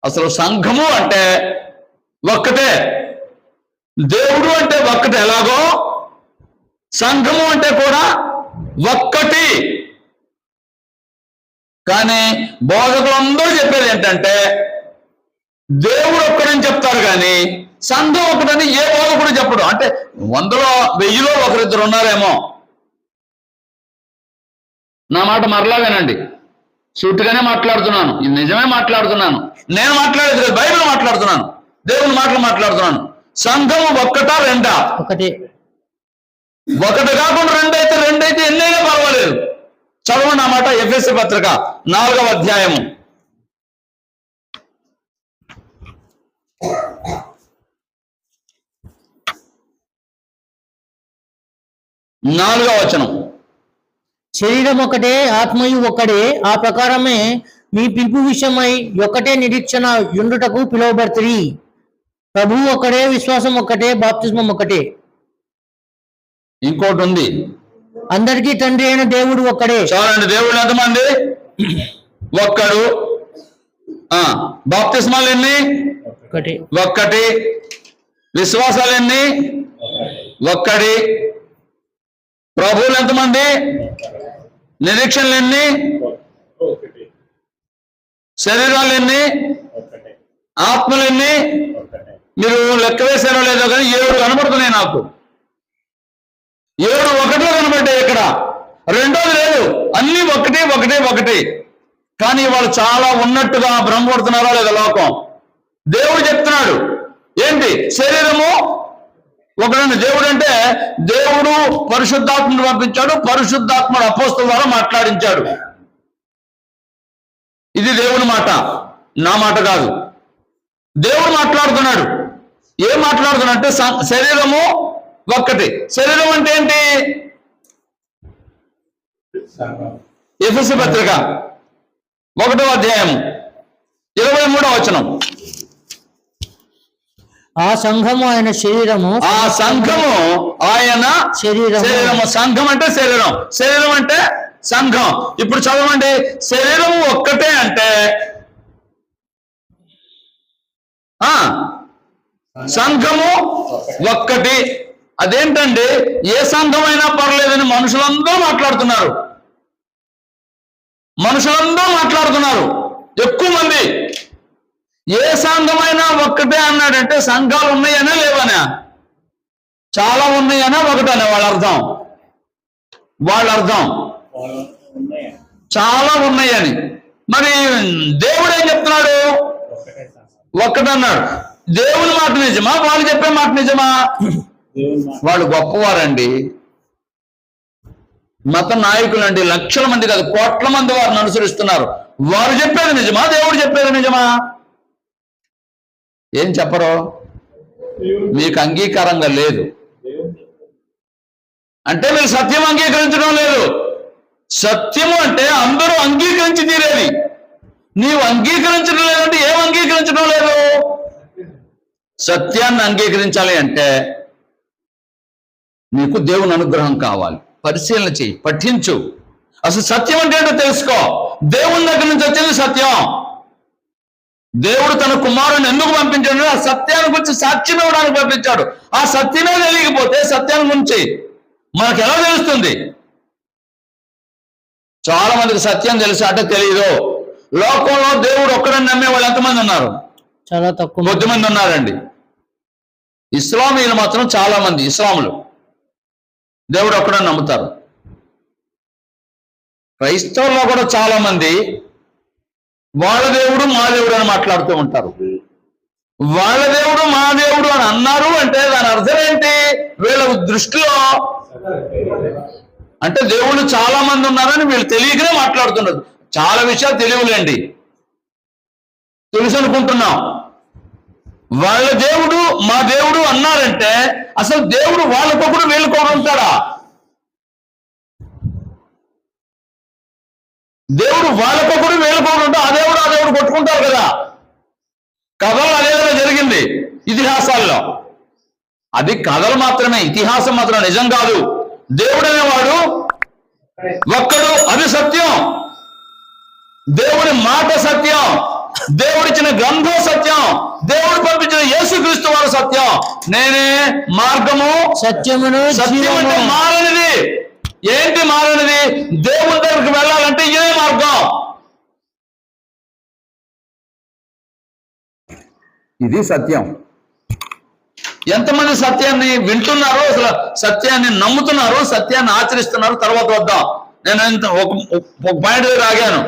అసలు సంఘము అంటే ఒక్కటే, దేవుడు అంటే ఒక్కటే. ఎలాగో సంఘము అంటే కూడా ఒక్కటి. కానీ బోధకులందరూ చెప్పేది ఏంటంటే దేవుడు ఒక్కడని చెప్తారు, కానీ సంఘం ఒకటని ఏ బోధకుడు చెప్పడు. అంటే 100లో 1000లో ఒకరిద్దరు ఉన్నారేమో. నా మాట మరలా వినండి, సూటిగానే మాట్లాడుతున్నాను, ఇది నిజమే మాట్లాడుతున్నాను. నేను మాట్లాడేది కాదు, బైబిల్ మాట్లాడుతున్నాను, దేవుని మాటలు మాట్లాడుతున్నాను. సంఘము ఒక్కటా రెండా? ఒకటి. ఒకటి కాకుండా రెండైతే ఎన్నైనా పర్వాలేదు. చదవండి ఆ మాట. ఎఫెసీ పత్రిక 4వ అధ్యాయము 4వ వచనం. శరీరం ఒకటే, ఆత్మయు ఒక్కడే. ఆ ప్రకారమే మీ పిలుపు విషయమై ఒక్కటే నిరీక్షణ యుండుటకు పిలువబడుతుంది. ప్రభువు ఒక్కడే, విశ్వాసం ఒక్కటే, బాప్తిస్మం ఒక్కటే. ఇంకోటి ఉంది, అందరికీ తండ్రి అయిన దేవుడు ఒక్కడే. చూడండి, దేవుడు ఎంతమంది? ఒక్కడు. బాప్తిస్మాలు ఎన్ని? ఒకటి. ఒక్కటి. విశ్వాసాలు ఎన్ని? ఒక్కడి. ప్రభువులు ఎంతమంది? నిరీక్షణలు ఎన్ని? శరీరాలు ఎన్ని? ఆత్మలు ఎన్ని? మీరు లెక్క వేసారో లేదో కానీ 7 కనబడుతున్నాయి నాకు. 7 ఒకటిలో కనబడ్డాయి. ఇక్కడ రెండోది లేదు, అన్ని ఒకటి. కానీ వాళ్ళు చాలా ఉన్నట్టుగా భ్రమపడుతున్నారో లేదా లోకం. దేవుడు చెప్తున్నాడు ఏంటి? శరీరము ఒకడండి. దేవుడు అంటే దేవుడు పరిశుద్ధాత్మను పంపించాడు, పరిశుద్ధాత్ముడు అపోస్తలుల ద్వారా మాట్లాడించాడు. ఇది దేవుని మాట, నా మాట కాదు. దేవుడు మాట్లాడుతున్నాడు. ఏం మాట్లాడుతున్నాడు అంటే శరీరము ఒక్కటి. శరీరం అంటే ఏంటి? ఎఫెసీ పత్రిక 1వ అధ్యాయం 23వ వచనం. ఆ సంఘము ఆయన శరీరము. ఆ సంఘము ఆయన శరీరము. సంఘం అంటే శరీరం, శరీరం అంటే సంఘం. ఇప్పుడు చదవండి, శరీరము ఒక్కటే అంటే సంఘము ఒక్కటి. అదేంటండి? ఏ సంఘమైనా పర్లేదని మనుషులందరూ మాట్లాడుతున్నారు. ఎక్కువ మంది. ఏ సంఘమైనా ఒక్కటే అన్నాడంటే సంఘాలు ఉన్నాయనే లేవనా? చాలా ఉన్నాయనే ఒకటనే వాళ్ళ అర్థం. చాలా ఉన్నాయని. మరి దేవుడు ఏం చెప్తున్నాడు? ఒక్కటన్నాడు. దేవుని మాట నిజమా? వాళ్ళు చెప్పే మాట నిజమా? వాళ్ళు గొప్పవారండి, మత నాయకులండి. లక్షల మంది కాదు, కోట్ల మంది వారిని అనుసరిస్తున్నారు. వారు చెప్పేది నిజమా? దేవుడు చెప్పేది నిజమా? ఏం చెప్పరు? మీకు అంగీకారంగా లేదు అంటే మీరు సత్యం అంగీకరించడం లేదు. సత్యము అంటే అందరూ అంగీకరించి తీరేది. నీవు అంగీకరించడం లేదంటే ఏం అంగీకరించడం లేదు? సత్యాన్ని అంగీకరించాలి అంటే నీకు దేవుని అనుగ్రహం కావాలి. పరిశీలన చెయ్యి, పఠించు. అసలు సత్యం అంటే ఏంటో తెలుసుకో. దేవుని దగ్గర నుంచి వచ్చింది సత్యం. దేవుడు తన కుమారుని ఎందుకు పంపించాడు? ఆ సత్యాన్ని గురించి సాక్ష్యం ఇవ్వడానికి పంపించాడు. ఆ సత్యమే తెలియకపోతే సత్యాన్ని గురించి మనకు ఎలా తెలుస్తుంది? చాలా మందికి సత్యం తెలుసు అంటే తెలియదు. లోకంలో దేవుడు ఒక్కడని నమ్మే వాళ్ళు ఎంతమంది ఉన్నారు? చాలా తక్కువ, కొద్దిమంది ఉన్నారండి. ఇస్లామీయులు మాత్రం చాలా మంది, ఇస్లాములు దేవుడు ఒక్కడని నమ్ముతారు. క్రైస్తవుల్లో కూడా చాలా మంది వాళ్ళ దేవుడు మా దేవుడు అని మాట్లాడుతూ ఉంటారు. వాళ్ళ దేవుడు మా దేవుడు అని అన్నారు అంటే దాని అర్థం ఏంటి? వీళ్ళ దృష్టిలో అంటే దేవుళ్ళు చాలా మంది ఉన్నారని వీళ్ళు తెలియకనే మాట్లాడుతున్నారు. చాలా విషయాలు తెలియలేండి, తెలుసు అనుకుంటున్నాం. వాళ్ళ దేవుడు మా దేవుడు అన్నారంటే అసలు దేవుడు వాళ్ళకొకడు వీళ్ళకొకడు ఉంటాడా? దేవుడు వాళ్ళకొకడు వీళ్ళకొకడు ఉంటా, ఆ దేవుడు కొట్టుకుంటారు కదా. కథలు అదే జరిగింది ఇతిహాసాల్లో. అది కథలు మాత్రమే, ఇతిహాసం మాత్రం నిజం కాదు. దేవుడు అనేవాడు ఒక్కడు, అది సత్యం. దేవుడి మాట సత్యం, దేవుడిచ్చిన గ్రంథం సత్యం, దేవుడు పంపించిన యేసుక్రీస్తు వారు సత్యం. నేనే మార్గము సత్యమును సత్యం అంటే జీవము. మారనిది. ఏంటి మారనిది? దేవుడి దగ్గరికి వెళ్ళాలంటే ఇదే మార్గం. ఇది సత్యం. ఎంతమంది సత్యాన్ని వింటున్నారో, అసలు సత్యాన్ని నమ్ముతున్నారు, సత్యాన్ని ఆచరిస్తున్నారు? తర్వాత వద్దాం. నేను ఒక పాయింట్ దగ్గర ఆగాను.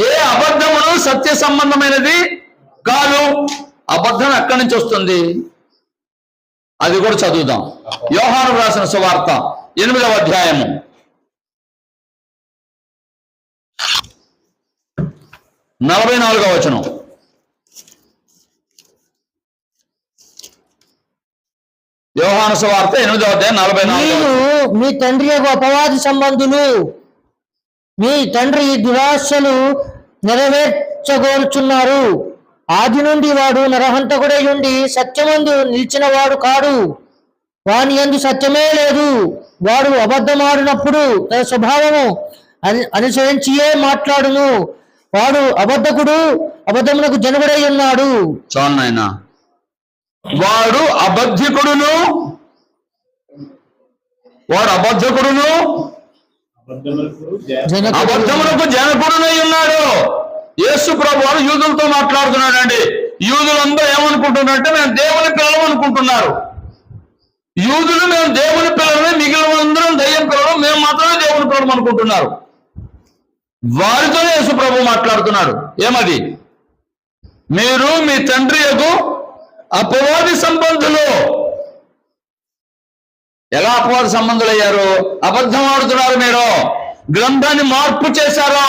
ఏ అబద్ధమును సత్య సంబంధమైనది కాదు. అబద్ధం ఎక్కడి నుంచి వస్తుంది? అది కూడా చదువుదాం. యోహాను రాసిన సువార్త 8వ అధ్యాయము 44వ వచనం. యోహాను సువార్త 8వ అధ్యాయం 44. మీరు మీ తండ్రి యొక్క అపవాది సంబంధులు, మీ తండ్రి దురాశలు నెరవేర్చగోరుచున్నారు. ఆది నుండి వాడు నరహంతకుడై ఉండి సత్యమందు నిలిచిన వాడు కాడు, వాని యందు సత్యమే లేదు. వాడు అబద్ధమాడినప్పుడు తన స్వభావము అనుసరించియే మాట్లాడును. వాడు అబద్ధకుడు, అబద్ధమునకు జనకుడై ఉన్నాడు. చూడండి ఆయన, వాడు అబద్ధికుడును, అబద్ధములకు జనకుడునై ఉన్నాడు. యేసు ప్రభు వారు యూదులతో మాట్లాడుతున్నాడండి. యూదులందరూ ఏమనుకుంటున్నారంటే మేము దేవుని పిల్లలు అనుకుంటున్నారు. యూదులు మేము దేవుని పిల్లలమే, మిగిలిన అందరం దయ్యం పిల్లలు, మేము మాత్రమే దేవుని పిల్లలు అనుకుంటున్నారు. వారితోనే యేసు ప్రభు మాట్లాడుతున్నాడు. ఏమది? మీరు మీ తండ్రి యొక్క అపవాది సంబంధులు. ఎలా అపవాది సంబంధులు అయ్యారు? అబద్ధం ఆడుతున్నారు. మీరు గ్రంథాన్ని మార్పు చేశారు.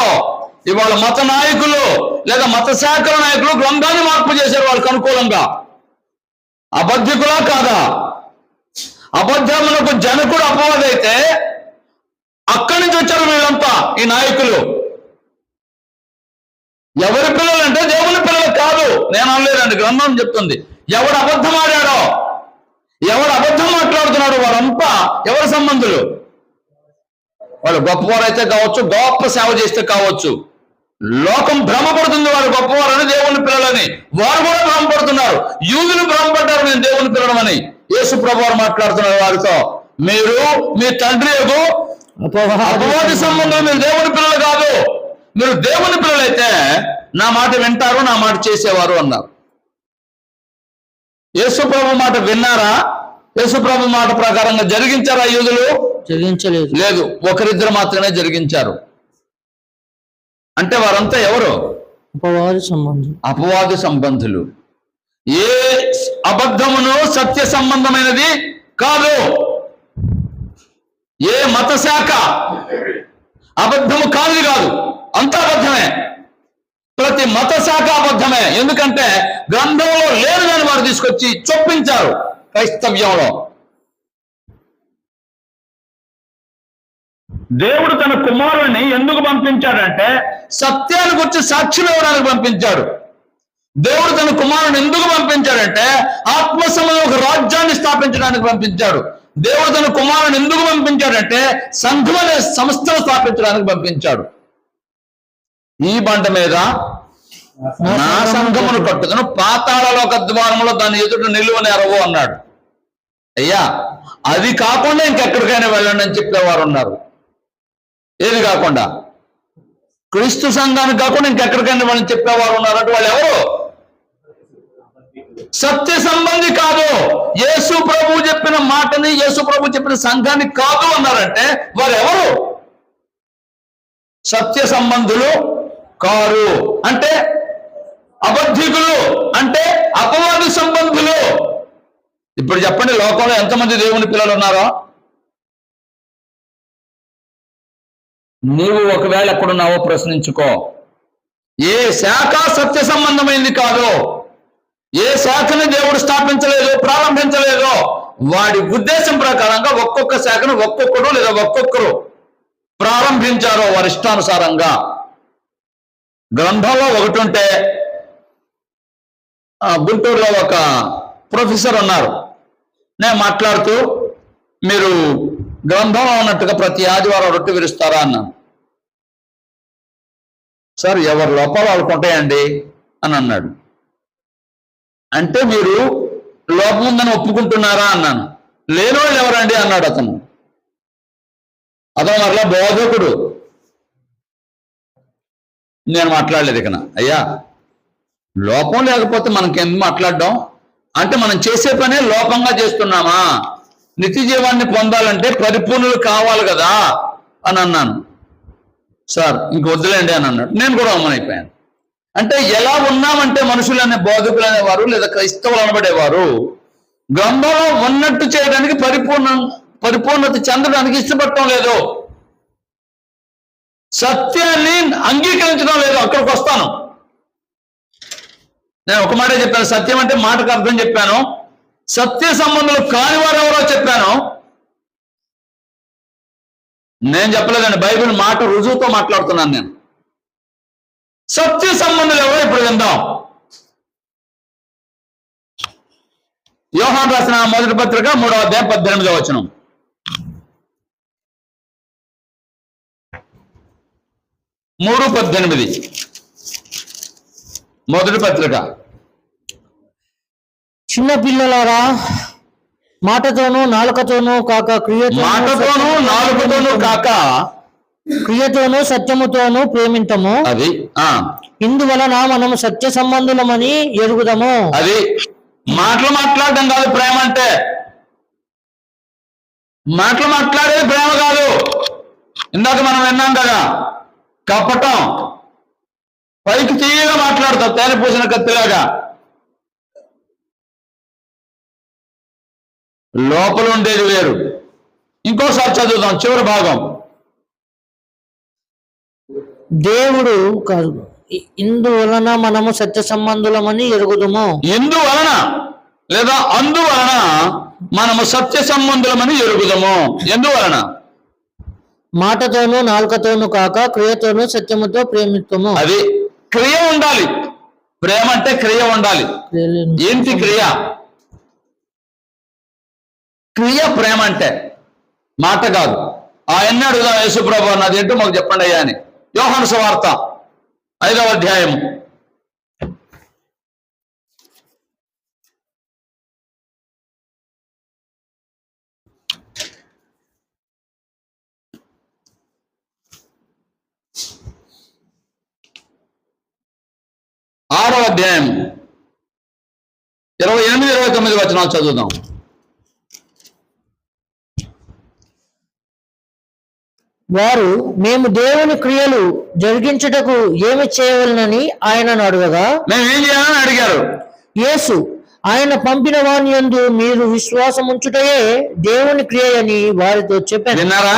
ఇవాళ మత నాయకులు లేదా మత శాఖల నాయకులు గ్రంథాన్ని మార్పు చేశారు వాళ్ళకి అనుకూలంగా. అబద్ధికులా కాదా? అబద్ధములకు జనకుడు అపవాది అయితే అక్కడి నుంచి వచ్చారు వీళ్ళంతా, ఈ నాయకులు. ఎవరి పిల్లలు అంటే దేవుని పిల్లలు కాదు. నేను అనలేదండి, గ్రంథం చెప్తుంది. ఎవడు అబద్ధం ఆడాడో, ఎవడు అబద్ధం మాట్లాడుతున్నాడు, వారంతా ఎవరి సంబంధులు? వాళ్ళు గొప్పవారైతే కావచ్చు, గొప్ప సేవ చేస్తే కావచ్చు. లోకం భ్రమపడుతుంది వారు గొప్పవారని, దేవుని పిల్లలని. వారు కూడా భ్రమపడుతున్నారు. యూదులు భ్రమపడ్డారు మేము దేవుని పిల్లలమని. యేసు ప్రభు వారు మాట్లాడుతున్నారు వారితో, మీరు మీ తండ్రి యొక్క అపవాది సంబంధం, మీరు దేవుని పిల్లలు కాదు. మీరు దేవుని పిల్లలైతే నా మాట వింటారు, నా మాట చేసేవారు అన్నారు. యేసు ప్రభు మాట విన్నారా? యేసు ప్రభు మాట ప్రకారంగా జరిగించారా యూదులు? జరిగించలేదు. లేదు, ఒకరిద్దరు మాత్రమే జరిగించారు. అంటే వారంతా ఎవరు? అపవాది సంబంధులు. అపవాది సంబంధులు. ఏ అబద్ధమును సత్య సంబంధమైనది కాదు. ఏ మత శాఖ అబద్ధము కాదు, అంత అబద్ధమే. ప్రతి మత శాఖ అబద్ధమే. ఎందుకంటే గ్రంథంలో లేరు అని వారు తీసుకొచ్చి చొప్పించారు క్రైస్తవ్యంలో. దేవుడు తన కుమారుడిని ఎందుకు పంపించాడంటే సత్యాన్ని గురించి సాక్ష్యం ఇవ్వడానికి పంపించాడు. దేవుడు తన కుమారుని ఎందుకు పంపించాడంటే ఆత్మ సంబంధం ఒక రాజ్యాన్ని స్థాపించడానికి పంపించాడు. దేవుడు తన కుమారుని ఎందుకు పంపించాడంటే సంఘం అనే సంస్థను స్థాపించడానికి పంపించాడు. ఈ బండ మీద నా సంఘమును కట్టుకుని పాతాళలోక ద్వారములో దాని ఎదుట నిలువనేరవు అన్నాడు. అయ్యా, అది కాకుండా ఇంకెక్కడికైనా వెళ్ళండి అని చెప్పేవారు ఉన్నారు. ఏది కాకుండా? క్రీస్తు సంఘానికి కాకుండా ఇంకెక్కడికైనా వాళ్ళని చెప్పేవారు ఉన్నారంటే వాళ్ళు ఎవరు? సత్య సంబంధి కాదు. యేసు ప్రభు చెప్పిన మాటని, యేసు ప్రభు చెప్పిన సంఘాన్ని కాదు అన్నారంటే వారు ఎవరు? సత్య సంబంధులు కారు. అంటే అబద్ధికులు, అంటే అపవాది సంబంధులు. ఇప్పుడు చెప్పండి, లోకంలో ఎంతమంది దేవుని పిల్లలు ఉన్నారో? నీవు ఒకవేళ ఎక్కడున్నావో ప్రశ్నించుకో. ఏ శాఖ సత్య సంబంధమైంది కాదు. ఏ శాఖని దేవుడు స్థాపించలేదు, ప్రారంభించలేదు. వాడి ఉద్దేశం ప్రకారంగా ఒక్కొక్క శాఖను ఒక్కొక్కడు లేదా ఒక్కొక్కరు ప్రారంభించారు వారి ఇష్టానుసారంగా. గ్రంథంలో ఒకటి ఉంటే, గుంటూరులో ఒక ప్రొఫెసర్ ఉన్నారు. నేను మాట్లాడుతూ, మీరు గ్రంథంలో ఉన్నట్టుగా ప్రతి ఆదివారం రొట్టె విరుస్తారా అన్నాను. సార్, ఎవరి లోపాలు వాళ్ళకు ఉంటాయండి అని అన్నాడు. అంటే మీరు లోపం ఉందని ఒప్పుకుంటున్నారా అన్నాను. లేని వాళ్ళు ఎవరండి అన్నాడు అతను. మరలా బోధకుడు. నేను మాట్లాడలేదు ఇకన. అయ్యా, లోపం లేకపోతే మనకేం మాట్లాడడం? అంటే మనం చేసే పనే లోపంగా చేస్తున్నామా? నిత్య జీవాన్ని పొందాలంటే పరిపూర్ణులు కావాలి కదా అని అన్నాను. సార్, ఇంక వద్దులేండి అని అన్నాడు. నేను కూడా అమ్మనైపోయాను. అంటే ఎలా ఉన్నామంటే మనుషులు అనే బోధకులు అనేవారు లేదా క్రైస్తవులు అనబడేవారు గ్రంథంలో ఉన్నట్టు చేయడానికి పరిపూర్ణత చెందడానికి ఇష్టపడటం లేదు, సత్యాన్ని అంగీకరించడం లేదు. అక్కడికి వస్తాను. నేను ఒక మాట చెప్పాను, సత్యం అంటే మాటకు అర్థం చెప్పాను. సత్య సంబంధులు కాని వారు ఎవరో చెప్పాను. నేను చెప్పలేదండి, బైబిల్ మాట రుజువుతో మాట్లాడుతున్నాను నేను. సత్య సంబంధులు ఎవరో ఇప్పుడు విందాం. యోహాను రాసిన మొదటి పత్రిక 3వ అధ్యాయం 18వ వచనం. మొదటి పత్రిక. చిన్న పిల్లలారా, మాటతోనూ నాలుకతోనూ కాక క్రియతోనూ సత్యముతోనూ ప్రేమింతము. అది ఇందువలన మనము సత్య సంబంధులమని ఎరుగుదము. అది మాటలు మాట్లాడడం కాదు ప్రేమ అంటే. మాటలు మాట్లాడేది ప్రేమ కాదు. ఇందాక మనం విన్నాం కదా, కపటం. పైకి తీయగా మాట్లాడతావు, తేనె పూసిన కత్తిలాగా. లోపల ఉండేది వేరు. ఇంకోసారి చదువుదాం చివరి భాగం. దేవుడు కాదు, ఇందువలన మనము సత్య సంబంధులమని ఎరుగుదుము. ఇందువలన లేదా అందువలన మనము సత్య సంబంధులమని ఎరుగుదము. ఎందువలన? మాటతోనూ నాలుకతోనూ కాక క్రియతోనూ సత్యముతో ప్రేమిత్వము. అది క్రియ ఉండాలి. ప్రేమ అంటే క్రియ ఉండాలి. ఏంటి క్రియ? క్రియ ప్రేమ అంటే, మాట కాదు. ఆయన్ని అడుగుదాం, యేసుప్రభు నాది ఏంటో మాకు చెప్పండి అయ్యా అని. యోహాను సువార్త 5వ అధ్యాయం 6వ అధ్యాయం 28, 29 వచనాలు చదువుదాం. వారు, మేము దేవుని క్రియలు జరిగించుటకు ఏమి చేయవలనని ఆయనను అడగగా, మేము ఏం చేయాలని అడిగారు. యేసు, ఆయన పంపిన వాని యందు మీరు విశ్వాసం ఉంచుటయే దేవుని క్రియ అని వారితో చెప్పారు. విన్నారా?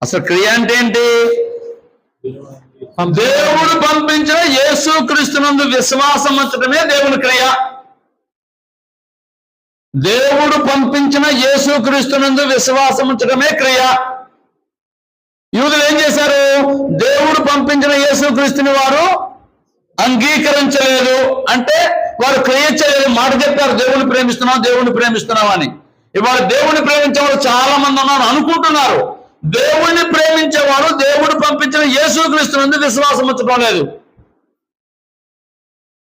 అసలు క్రియ అంటే ఏంటి? దేవుడు పంపించిన యేసు క్రీస్తునందు విశ్వాసం ఉంచడమే దేవుని క్రియ. దేవుడు పంపించిన యేసు క్రీస్తునందు విశ్వాసం ఉంచడమే క్రియ. యూదులు ఏం చేశారు? దేవుడు పంపించిన యేసు క్రీస్తుని వారు అంగీకరించలేదు. అంటే వారు క్రియ చేయలేదు, మాట చెప్పారు దేవుని ప్రేమిస్తున్నాం అని. ఇవాళ దేవుని ప్రేమించే వాళ్ళు చాలా మంది ఉన్నారు అనుకుంటున్నారు. దేవుణ్ణి ప్రేమించేవారు దేవుడు పంపించిన యేసు క్రీస్తునందు విశ్వాసం ఉంచడం లేదు.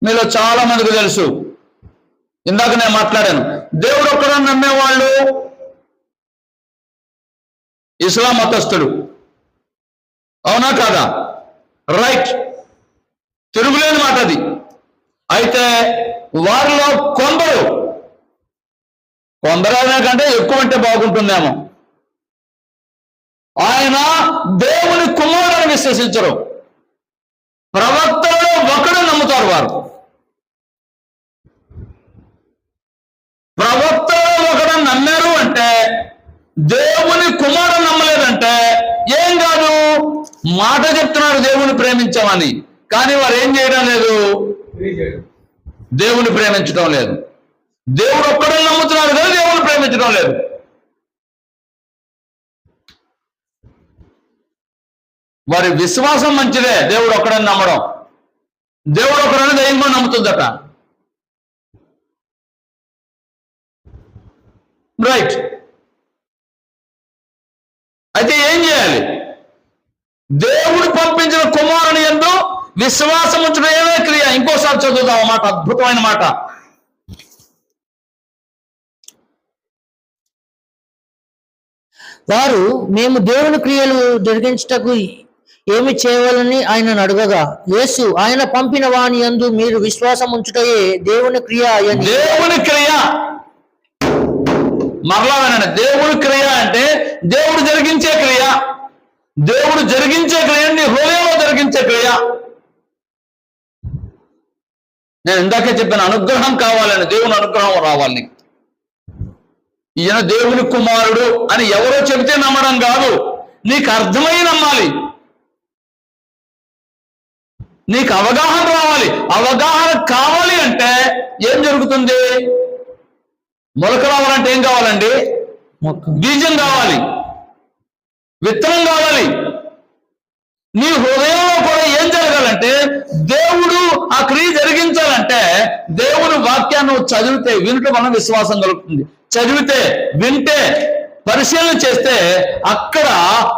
మీలో చాలా మందికి తెలుసు, ఇందాక నేను మాట్లాడాను, దేవుడు ఒక్కడని నమ్మేవాళ్ళు ఇస్లాం మతస్థులు. అవునా కాదా? రైట్, తిరుగులేని మాట అది. అయితే వారిలో కొందరైనా కంటే ఎక్కువ అంటే బాగుంటుందేమో, ఆయన దేవుని కుమారుని విశ్వసించరు. ప్రవక్తలలో ఒకడు నమ్ముతారు వారు. ప్రవక్తలలో ఒకడు నమ్మారు అంటే దేవుని కుమారుడు నమ్మలేదంటే ఏం కాదు, మాట చెప్తున్నారు దేవుని ప్రేమించామని, కానీ వారు ఏం చేయడం లేదు, దేవుని ప్రేమించడం లేదు. దేవుడు ఒక్కడే నమ్ముతున్నారు కానీ దేవుని ప్రేమించడం లేదు. వారి విశ్వాసం మంచిదే, దేవుడు ఒక్కడని నమ్మడం. దేవుడు ఒకడని దయ్యం కూడా నమ్ముతుందట. రైట్. అయితే ఏం చేయాలి? దేవుడు పంపించిన కుమారుని యందు విశ్వాసం ఉంచడం ఏమే క్రియ. ఇంకోసారి చదువుదాం ఆ మాట, అద్భుతమైన మాట. వారు మేము దేవుని క్రియలు జరిగించుటకు ఏమి చేయవాలని ఆయనను అడగగా, యేసు ఆయన పంపిన వాని యందు మీరు విశ్వాసం ఉంచుటయే దేవుని క్రియ అని. దేవుని క్రియ మరలా వినండి. దేవుని క్రియ అంటే దేవుడు జరిగించే క్రియ. దేవుడు జరిగించే క్రియ నీ హృదయంలో జరిగించే క్రియ. నేను ఇందాకే చెప్పాను, అనుగ్రహం కావాలని, దేవుని అనుగ్రహం రావాలి నీకు. ఈయన దేవుని కుమారుడు అని ఎవరో చెబితే నమ్మడం కాదు, నీకు అర్థమై నమ్మాలి. నీకు అవగాహన రావాలి. అవగాహన కావాలి అంటే ఏం జరుగుతుంది? మొలక రావాలంటే ఏం కావాలండి? బీజం కావాలి, విత్తనం కావాలి. నీ హృదయంలో కూడా ఏం జరగాలంటే, దేవుడు ఆ క్రియ జరిగించాలంటే దేవుని వాక్యాన్ని చదివితే, వినటం వలన విశ్వాసం కలుగుతుంది. చదివితే, వింటే, పరిశీలన చేస్తే అక్కడ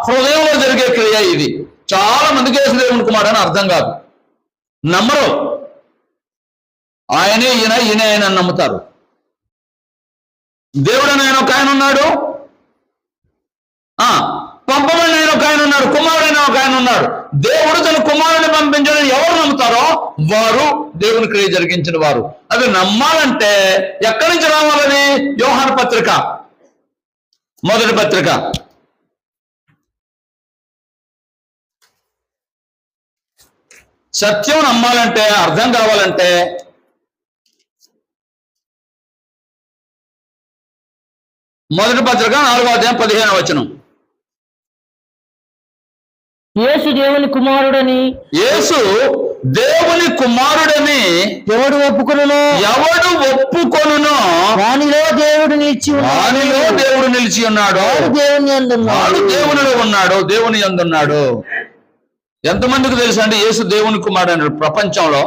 హృదయంలో జరిగే క్రియ ఇది. చాలా మందికి యేసు దేవుని కుమారుడు అని అర్థం కాదు, నమ్మరు. ఆయనే ఈయన, ఈయన ఆయన నమ్ముతారు. దేవుడు అని ఆయన ఒక ఆయన ఉన్నాడు, పంపమని ఆయన ఒక ఆయన ఉన్నాడు, కుమారుడైన ఒక ఆయన ఉన్నాడు. దేవుడు తన కుమారుడిని పంపించాలని ఎవరు నమ్ముతారో వారు దేవుని క్రియ జరిగించిన వారు. అవి నమ్మాలంటే ఎక్కడి నుంచి రావాలని? యోహాను పత్రిక, మొదటి పత్రిక, సత్యం నమ్మాలంటే, అర్థం కావాలంటే మొదటి పత్రిక 4వ అధ్యాయం 15వ వచనం. యేసు దేవుని కుమారుడని, యేసు దేవుని కుమారుడని ఎవడు ఒప్పుకొనునో వానిలో దేవుడు నిలిచి వానిలో దేవుడు నిలిచి ఉన్నాడు. దేవుని యందున్నాడు. దేవునిలో ఉన్నాడు, దేవుని యందున్నాడు. ఎంతమందికి తెలుసు అండి యేసు దేవుని కుమారుడు అన్నాడు? ప్రపంచంలో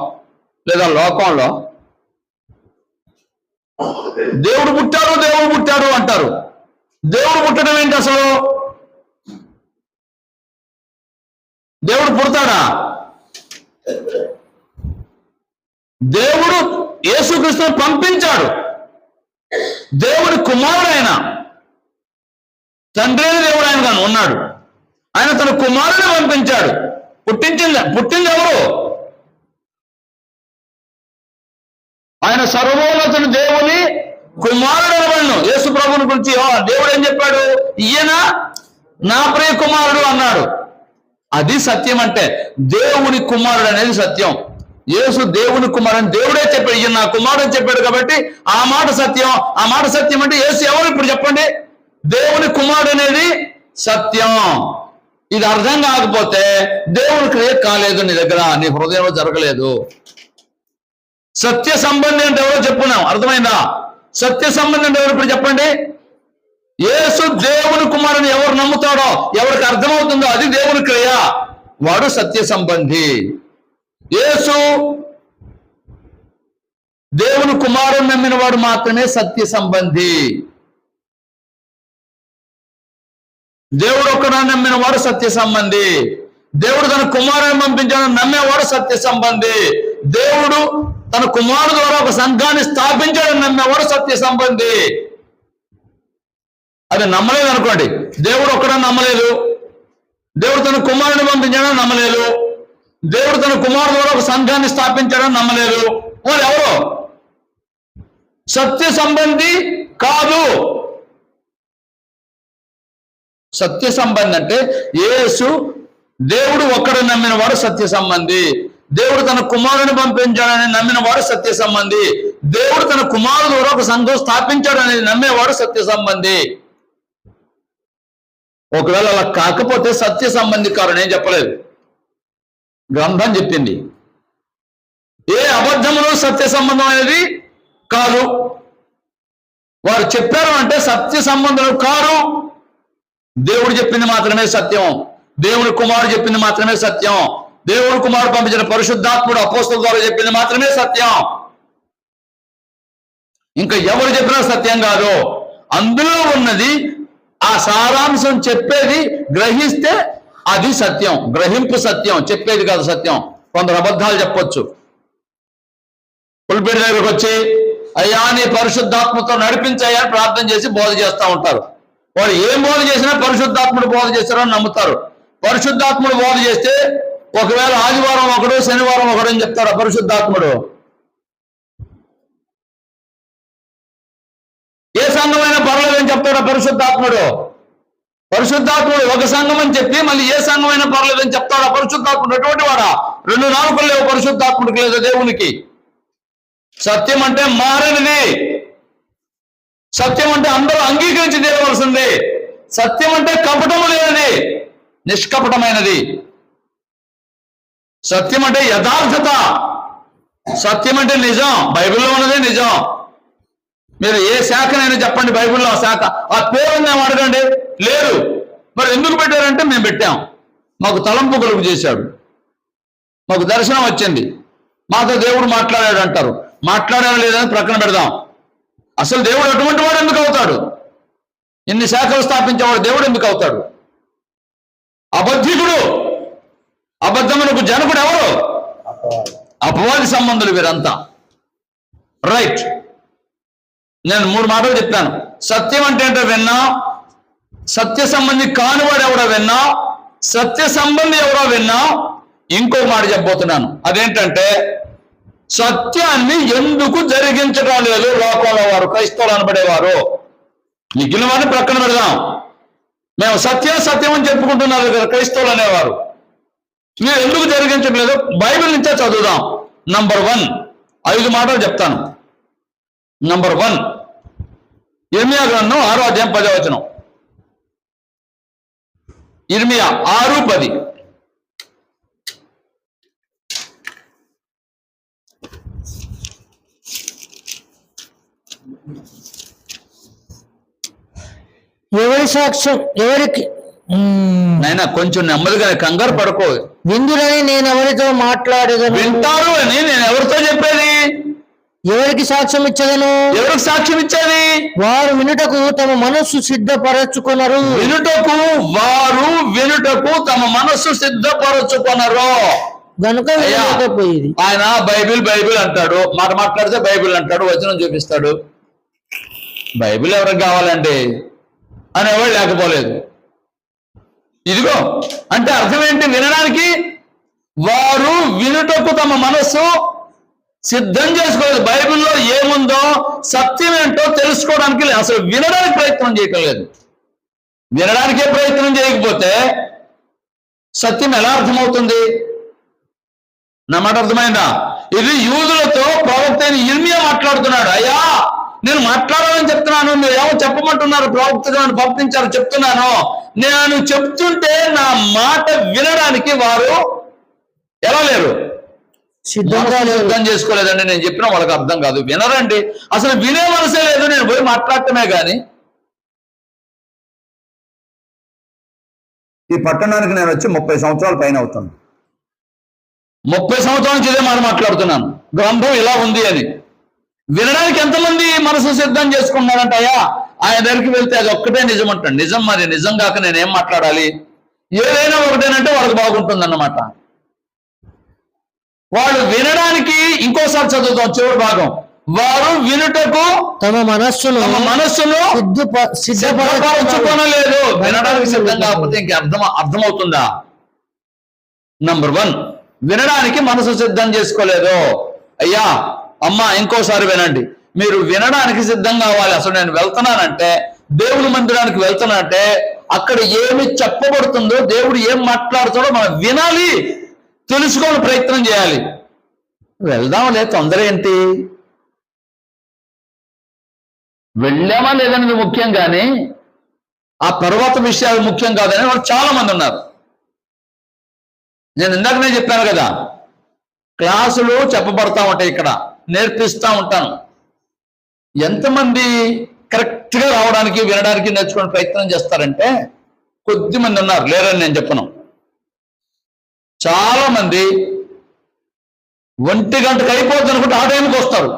లేదా లోకంలో దేవుడు పుట్టారు, దేవుడు పుట్టారు అంటారు. దేవుడు పుట్టడం ఏంటి అసలు? దేవుడు పుడతాడా? దేవుడు యేసుక్రీస్తుని పంపించాడు. దేవుడి కుమారుడు ఆయన, తండ్రి దేవుడు ఆయన కానీ ఉన్నాడు. ఆయన తన కుమారుడిని పంపించాడు. పుట్టింది ఎవరు? ఆయన సర్వోన్నతుని దేవుని కుమారుడు అనబడను. యేసు ప్రభుని గురించి దేవుడు ఏం చెప్పాడు? ఈయన నా ప్రియ కుమారుడు అన్నాడు. అది సత్యం. అంటే దేవుని కుమారుడు అనేది సత్యం. యేసు దేవుని కుమారుడు దేవుడే చెప్పాడు, ఈయన నా కుమారుడు అని చెప్పాడు. కాబట్టి ఆ మాట సత్యం. ఆ మాట సత్యం అంటే యేసు ఎవరు? ఇప్పుడు చెప్పండి. దేవుని కుమారుడు అనేది సత్యం. ఇది అర్థం కాకపోతే దేవుని క్రియ కాలేదు నీ దగ్గర, నీ హృదయంలో జరగలేదు. సత్య సంబంధి అంటే ఎవరో చెప్పుకున్నాం, అర్థమైందా? సత్య సంబంధి అంటే ఎవరు ఇప్పుడు చెప్పండి. యేసు దేవుని కుమారుని ఎవరు నమ్ముతాడో, ఎవరికి అర్థమవుతుందో అది దేవుని క్రియ, వాడు సత్య సంబంధి. యేసు దేవుని కుమారుని నమ్మిన వాడు మాత్రమే సత్య సంబంధి. దేవుడు ఒక్కడాన్ని నమ్మిన వాడు సత్య సంబంధి. దేవుడు తన కుమారుని పంపించాలని నమ్మేవాడు సత్య సంబంధి. దేవుడు తన కుమారుడు ద్వారా ఒక సంఘాన్ని స్థాపించాడని నమ్మేవాడు సత్య సంబంధి. అది నమ్మలేదు అనుకోండి, దేవుడు ఒక్కడని నమ్మలేదు, దేవుడు తన కుమారుని పంపించాడని నమ్మలేదు, దేవుడు తన కుమారుడు ద్వారా ఒక సంఘాన్ని స్థాపించాడని నమ్మలేదు, వాళ్ళు ఎవరు? సత్య సంబంధి కాదు. సత్య సంబంధి అంటే యేసు దేవుడు ఒక్కడని నమ్మిన వాడు సత్య సంబంధి. దేవుడు తన కుమారుని పంపించాడని నమ్మిన వాడు సత్య సంబంధి. దేవుడు తన కుమారుడు ద్వారా ఒక సంఘం స్థాపించాడని నమ్మేవాడు సత్య సంబంధి. ఒకవేళ అలా కాకపోతే సత్య సంబంధి కారు నేను చెప్పలేదు, గ్రంథం చెప్పింది. ఏ అబద్ధములు సత్య సంబంధమైనది కాదు. వారు చెప్పారు అంటే సత్య సంబంధులు కారు. దేవుడు చెప్పింది మాత్రమే సత్యం, దేవుని కుమారుడు చెప్పింది మాత్రమే సత్యం, దేవుని కుమారుడు పంపించిన పరిశుద్ధాత్ముడు అపోస్తలుల ద్వారా చెప్పింది మాత్రమే సత్యం. ఇంకా ఎవరు చెప్పినా సత్యం కాదు. అందులో ఉన్నది ఆ సారాంశం చెప్పేది గ్రహిస్తే అది సత్యం. గ్రహింపు సత్యం, చెప్పేది కాదు సత్యం. కొందరు అబద్ధాలు చెప్పొచ్చు. పుల్పిడి దగ్గరకు వచ్చి అయ్యా నీ పరిశుద్ధాత్మతో నడిపించాయా అని ప్రార్థన చేసి బోధ చేస్తూ ఉంటారు. వాడు ఏం బోధ చేసినా పరిశుద్ధాత్ముడు బోధ చేస్తారని నమ్ముతారు. పరిశుద్ధాత్ముడు బోధ చేస్తే ఒకవేళ ఆదివారం ఒకడు శనివారం ఒకడు అని చెప్తారు. పరిశుద్ధాత్ముడు ఏ సంఘమైనా పర్లేదని చెప్తాడు. పరిశుద్ధాత్ముడు ఒక సంఘం అని చెప్పి మళ్ళీ ఏ సంఘమైనా పర్లేదని చెప్తాడు. పరిశుద్ధాత్ముడు ఎటువంటి వాడా? 2 నాలుకలు లేవు పరిశుద్ధాత్ముడికి, లేదు దేవునికి. సత్యం అంటే మారనిది. సత్యం అంటే అందరూ అంగీకరించి తీరవలసింది. సత్యం అంటే కపటము లేనిది, నిష్కపటమైనది. సత్యం అంటే యథార్థత. సత్యం అంటే నిజం. బైబిల్లో ఉన్నదే నిజం. మీరు ఏ శాఖనైనా చెప్పండి, బైబిల్లో ఆ శాఖ, ఆ పేరుని మేము అడగండి, లేదు. మరి ఎందుకు పెట్టారంటే మేము పెట్టాం. మాకు తలంపు కలుగు చేశాడు, మాకు దర్శనం వచ్చింది, మాతో దేవుడు మాట్లాడాడు అంటారు. మాట్లాడాడు లేదని ప్రక్కన పెడదాం. అసలు దేవుడు అటువంటి వాడు ఎందుకు అవుతాడు? ఇన్ని శాఖలు స్థాపించేవాడు దేవుడు ఎందుకు అవుతాడు? అబద్ధికుడు, అబద్ధమునకు జనకుడు ఎవరు? అపవాది సంబంధులు వీరంతా. రైట్. నేను 3 మాటలు చెప్పాను. సత్యం అంటే ఏంటో విన్నా, సత్య సంబంధి కానివాడు ఎవరో విన్నా, సత్య సంబంధి ఎవరో విన్నా. ఇంకో మాట చెప్పబోతున్నాను. అదేంటంటే సత్యాన్ని ఎందుకు జరిగించడం లేదు లోకంలో వారు, క్రైస్తవులు అనబడేవారు. మిగిలిన వారిని ప్రక్కన పెడదాం. మేము సత్యం అని చెప్పుకుంటున్నారు కదా క్రైస్తవులు అనేవారు. మీరు ఎందుకు జరిగించట్లేదు? బైబిల్ నుంచే చదువుదాం. నంబర్ 1, 5 మాటలు చెప్తాను. నంబర్ 1, ఇర్మియా గ్రంథం 6వ అధ్యాయం 10వ వచనం. ఇర్మియా 6:10. ఎవరి సాక్ష్యం ఎవరికి నైనా కొంచెం నెమ్మదిగా, కంగారు పడుకో. విందురని నేను ఎవరితో మాట్లాడేదను? వింటారు అని నేను ఎవరితో చెప్పేది? ఎవరికి సాక్ష్యం ఇచ్చదను? ఎవరికి సాక్ష్యం ఇచ్చేది? వారు వినుటకు తమ మనస్సు సిద్ధపరచుకొనరు. వినుటకు తమ మనస్సు సిద్ధపరచుకొనరు గనుక వినకపోయేది. ఆయన బైబిల్ అంటాడు, మాట్లాడితే బైబిల్ అంటాడు, వచనం చూపిస్తాడు. బైబిల్ ఎవరికి కావాలండి అనేవాడు లేకపోలేదు. ఇదిగో అంటే అర్థం ఏంటి? వినడానికి వారు వినుటకు తమ మనస్సు సిద్ధం చేసుకోలేదు. బైబిల్లో ఏముందో సత్యం ఏంటో తెలుసుకోవడానికి అసలు వినడానికి ప్రయత్నం చేయటం లేదు. వినడానికే ప్రయత్నం చేయకపోతే సత్యం ఎలా అర్థమవుతుంది? నా మాట అర్థమైందా? ఇది యూదులతో ప్రవక్త అయిన ఇర్మియా మాట్లాడుతున్నాడు. అయ్యా నేను మాట్లాడాలని చెప్తున్నాను, మీరు ఏమో చెప్పమంటున్నారు, ప్రవక్తగా నన్ను పంపించారు చెప్తున్నాను. నేను చెప్తుంటే నా మాట వినడానికి వారు ఎలా లేరు? సిద్ధం చేసుకోలేదండి. నేను చెప్పినా వాళ్ళకి అర్థం కాదు, వినరండి. అసలు వినే మనసే లేదు. నేను పోయి మాట్లాడటమే కానీ. ఈ పట్టణానికి నేను వచ్చి 30 సంవత్సరాల పైన అవుతుంది. 30 సంవత్సరాల నుంచి ఇదే మాట మాట్లాడుతున్నాను, గ్రంథం ఇలా ఉంది అని. వినడానికి ఎంతమంది మనసు సిద్ధం చేసుకున్నారంట? అయ్యా ఆయన దగ్గరికి వెళ్తే అది ఒక్కటే నిజం అంటాడు. నిజం, మరి నిజం కాక నేనేం మాట్లాడాలి? ఏదైనా ఒకటేనంటే వాళ్ళకి బాగుంటుంది అన్నమాట. వాళ్ళు వినడానికి, ఇంకోసారి చదువుతాం చివరి భాగం, వారు వినుటకు తమ మనస్సును సిద్ధపరచుకోనలేదు. వినడానికి సిద్ధం కాకపోతే ఇంక అర్థమవుతుందా? నంబర్ 1, వినడానికి మనసు సిద్ధం చేసుకోలేదు. అయ్యా అమ్మా ఇంకోసారి వినండి, మీరు వినడానికి సిద్ధం కావాలి. అసలు నేను వెళ్తున్నానంటే, దేవుని మందిరానికి వెళ్తున్నానంటే అక్కడ ఏమి చెప్పబడుతుందో, దేవుడు ఏం మాట్లాడుతాడో మనం వినాలి, తెలుసుకోని ప్రయత్నం చేయాలి. వెళ్దాంలే, తొందర ఏంటి? వెళ్ళామా లేదనేది ముఖ్యం కానీ ఆ తర్వాత విషయాలు ముఖ్యం కాదని వాళ్ళు చాలా మంది ఉన్నారు. నేను ఇందాకనే చెప్పాను కదా, క్లాసులు చెప్పబడతా ఉంటాయి, ఇక్కడ నేర్పిస్తా ఉంటాను. ఎంతమంది కరెక్ట్గా రావడానికి వినడానికి నేర్చుకునే ప్రయత్నం చేస్తారంటే కొద్ది మంది ఉన్నారు, లేరని నేను చెప్పను. చాలా మంది 1 గంటకు అయిపోతుంది అనుకుంటే ఆ టైంకి వస్తారు.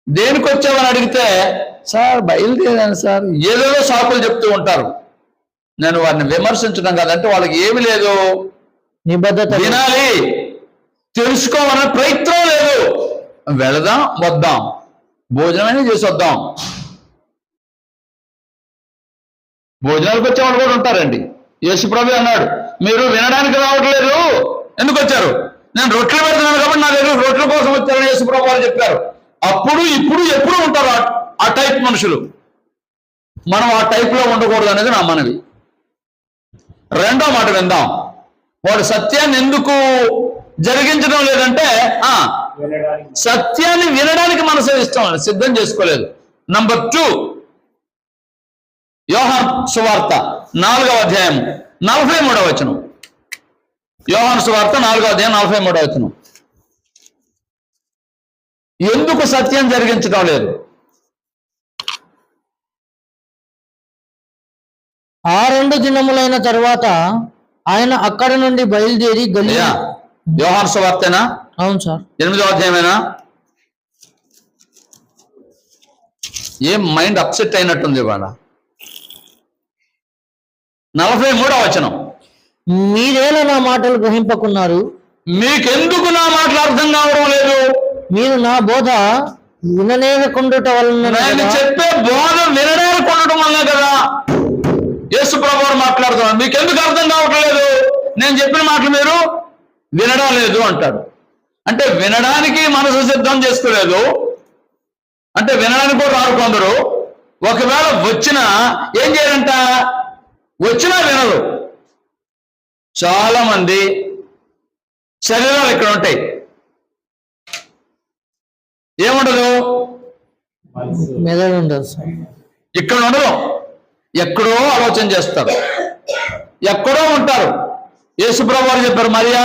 దేనికి వచ్చామని అడిగితే సార్ బయలుదేరాను సార్, ఏదేదో సాకులు చెప్తూ ఉంటారు. నేను వారిని విమర్శించడం కాదంటే వాళ్ళకి ఏమి లేదు, నిబద్ధత వినాలి, తెలుసుకోవాలనే ప్రయత్నం లేదు. వెళదాం, వద్దాం, భోజనమైనా చేసి వద్దాం. భోజనాలకు వచ్చేవాళ్ళు కూడా ఉంటారండి. యేసుప్రభు అన్నాడు, మీరు వినడానికి రావట్లేదు, ఎందుకు వచ్చారు? నేను రొట్టెలు పెడుతున్నాను కాబట్టి నా దగ్గర రొట్టెల కోసం వచ్చారని యేసుప్రభు వారు చెప్పారు. అప్పుడు ఇప్పుడు ఎప్పుడు ఉంటారు ఆ టైప్ మనుషులు. మనం ఆ టైప్ లో ఉండకూడదు అనేది నా మనవి. రెండో మాట విందాం. వాడు సత్యాన్ని ఎందుకు జరిగించడం లేదంటే సత్యాన్ని వినడానికి మనసు సిద్ధం చేసుకోలేదు. నంబర్ 2, యోహాను సువార్త 4వ అధ్యాయం 43వ వచనం. యోహాను సువార్త 4వ అధ్యాయం 43వ వచనం. ఎందుకు సత్యం జరిగించడం లేదు? ఆ 2 దినములైన తరువాత ఆయన అక్కడి నుండి బయలుదేరి గలిలయ. యోహాను సువార్తేనా? అవును సార్. 8వ అధ్యాయమేనా? ఏం మైండ్ అప్సెట్ అయినట్టుంది ఇవాళ. 43వ వచనం. మీరేలా నా మాటలు గ్రహింపకున్నారు? మీకెందుకు నా మాటలు అర్థం కావడం లేదు? మీరు నా బోధ విననేకుండుట వలన నేను చెప్పే బోధ వినడానికి ఉండటం వల్ల కదా యేసు ప్రభువు మాట్లాడుతున్నాడు. మీకెందుకు అర్థం కావట్లేదు? నేను చెప్పిన మాటలు మీరు వినడం లేదు అంటాడు. అంటే వినడానికి మనసు సిద్ధం చేసుకోలేదు, అంటే వినడానికి కూడా రారు కొందరు. ఒకవేళ వచ్చినా ఏం చేయాలంట? వచ్చినా వినరు. చాలా మంది శరీరాలు ఇక్కడ ఉంటాయి, ఏముండదు, మెదడు ఉండదు సార్. ఇక్కడ ఉండదు, ఎక్కడో ఆలోచన చేస్తారు, ఎక్కడో ఉంటారు. యేసుప్రభు వారు చెప్పారు, మరియా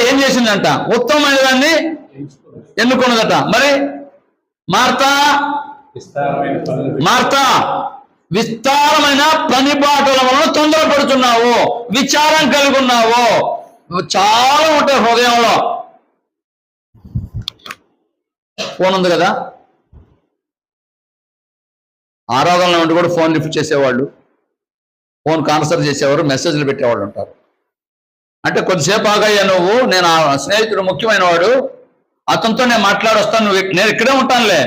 ఏం చేసిందంట? ఉత్తమమైన దాన్ని ఎన్నుకున్నదట. మరి మార్తా విస్తారమైన పని బాటల వలన తొందరపడుతున్నావు, విచారం కలిగి ఉన్నావు. చాలా ఉంటాయి హృదయంలో. ఫోన్ ఉంది కదా, ఆరాధనలో ఉండి కూడా ఫోన్ లిఫ్ట్ చేసేవాళ్ళు, ఫోన్ కాన్సర్ చేసేవారు, మెసేజ్లు పెట్టేవాళ్ళు ఉంటారు. అంటే కొద్దిసేపు ఆగయ్యా నువ్వు, నేను ఆ స్నేహితుడు ముఖ్యమైన వాడు, అతనితో నేను మాట్లాడొస్తాను, నేను ఇక్కడే ఉంటానులే,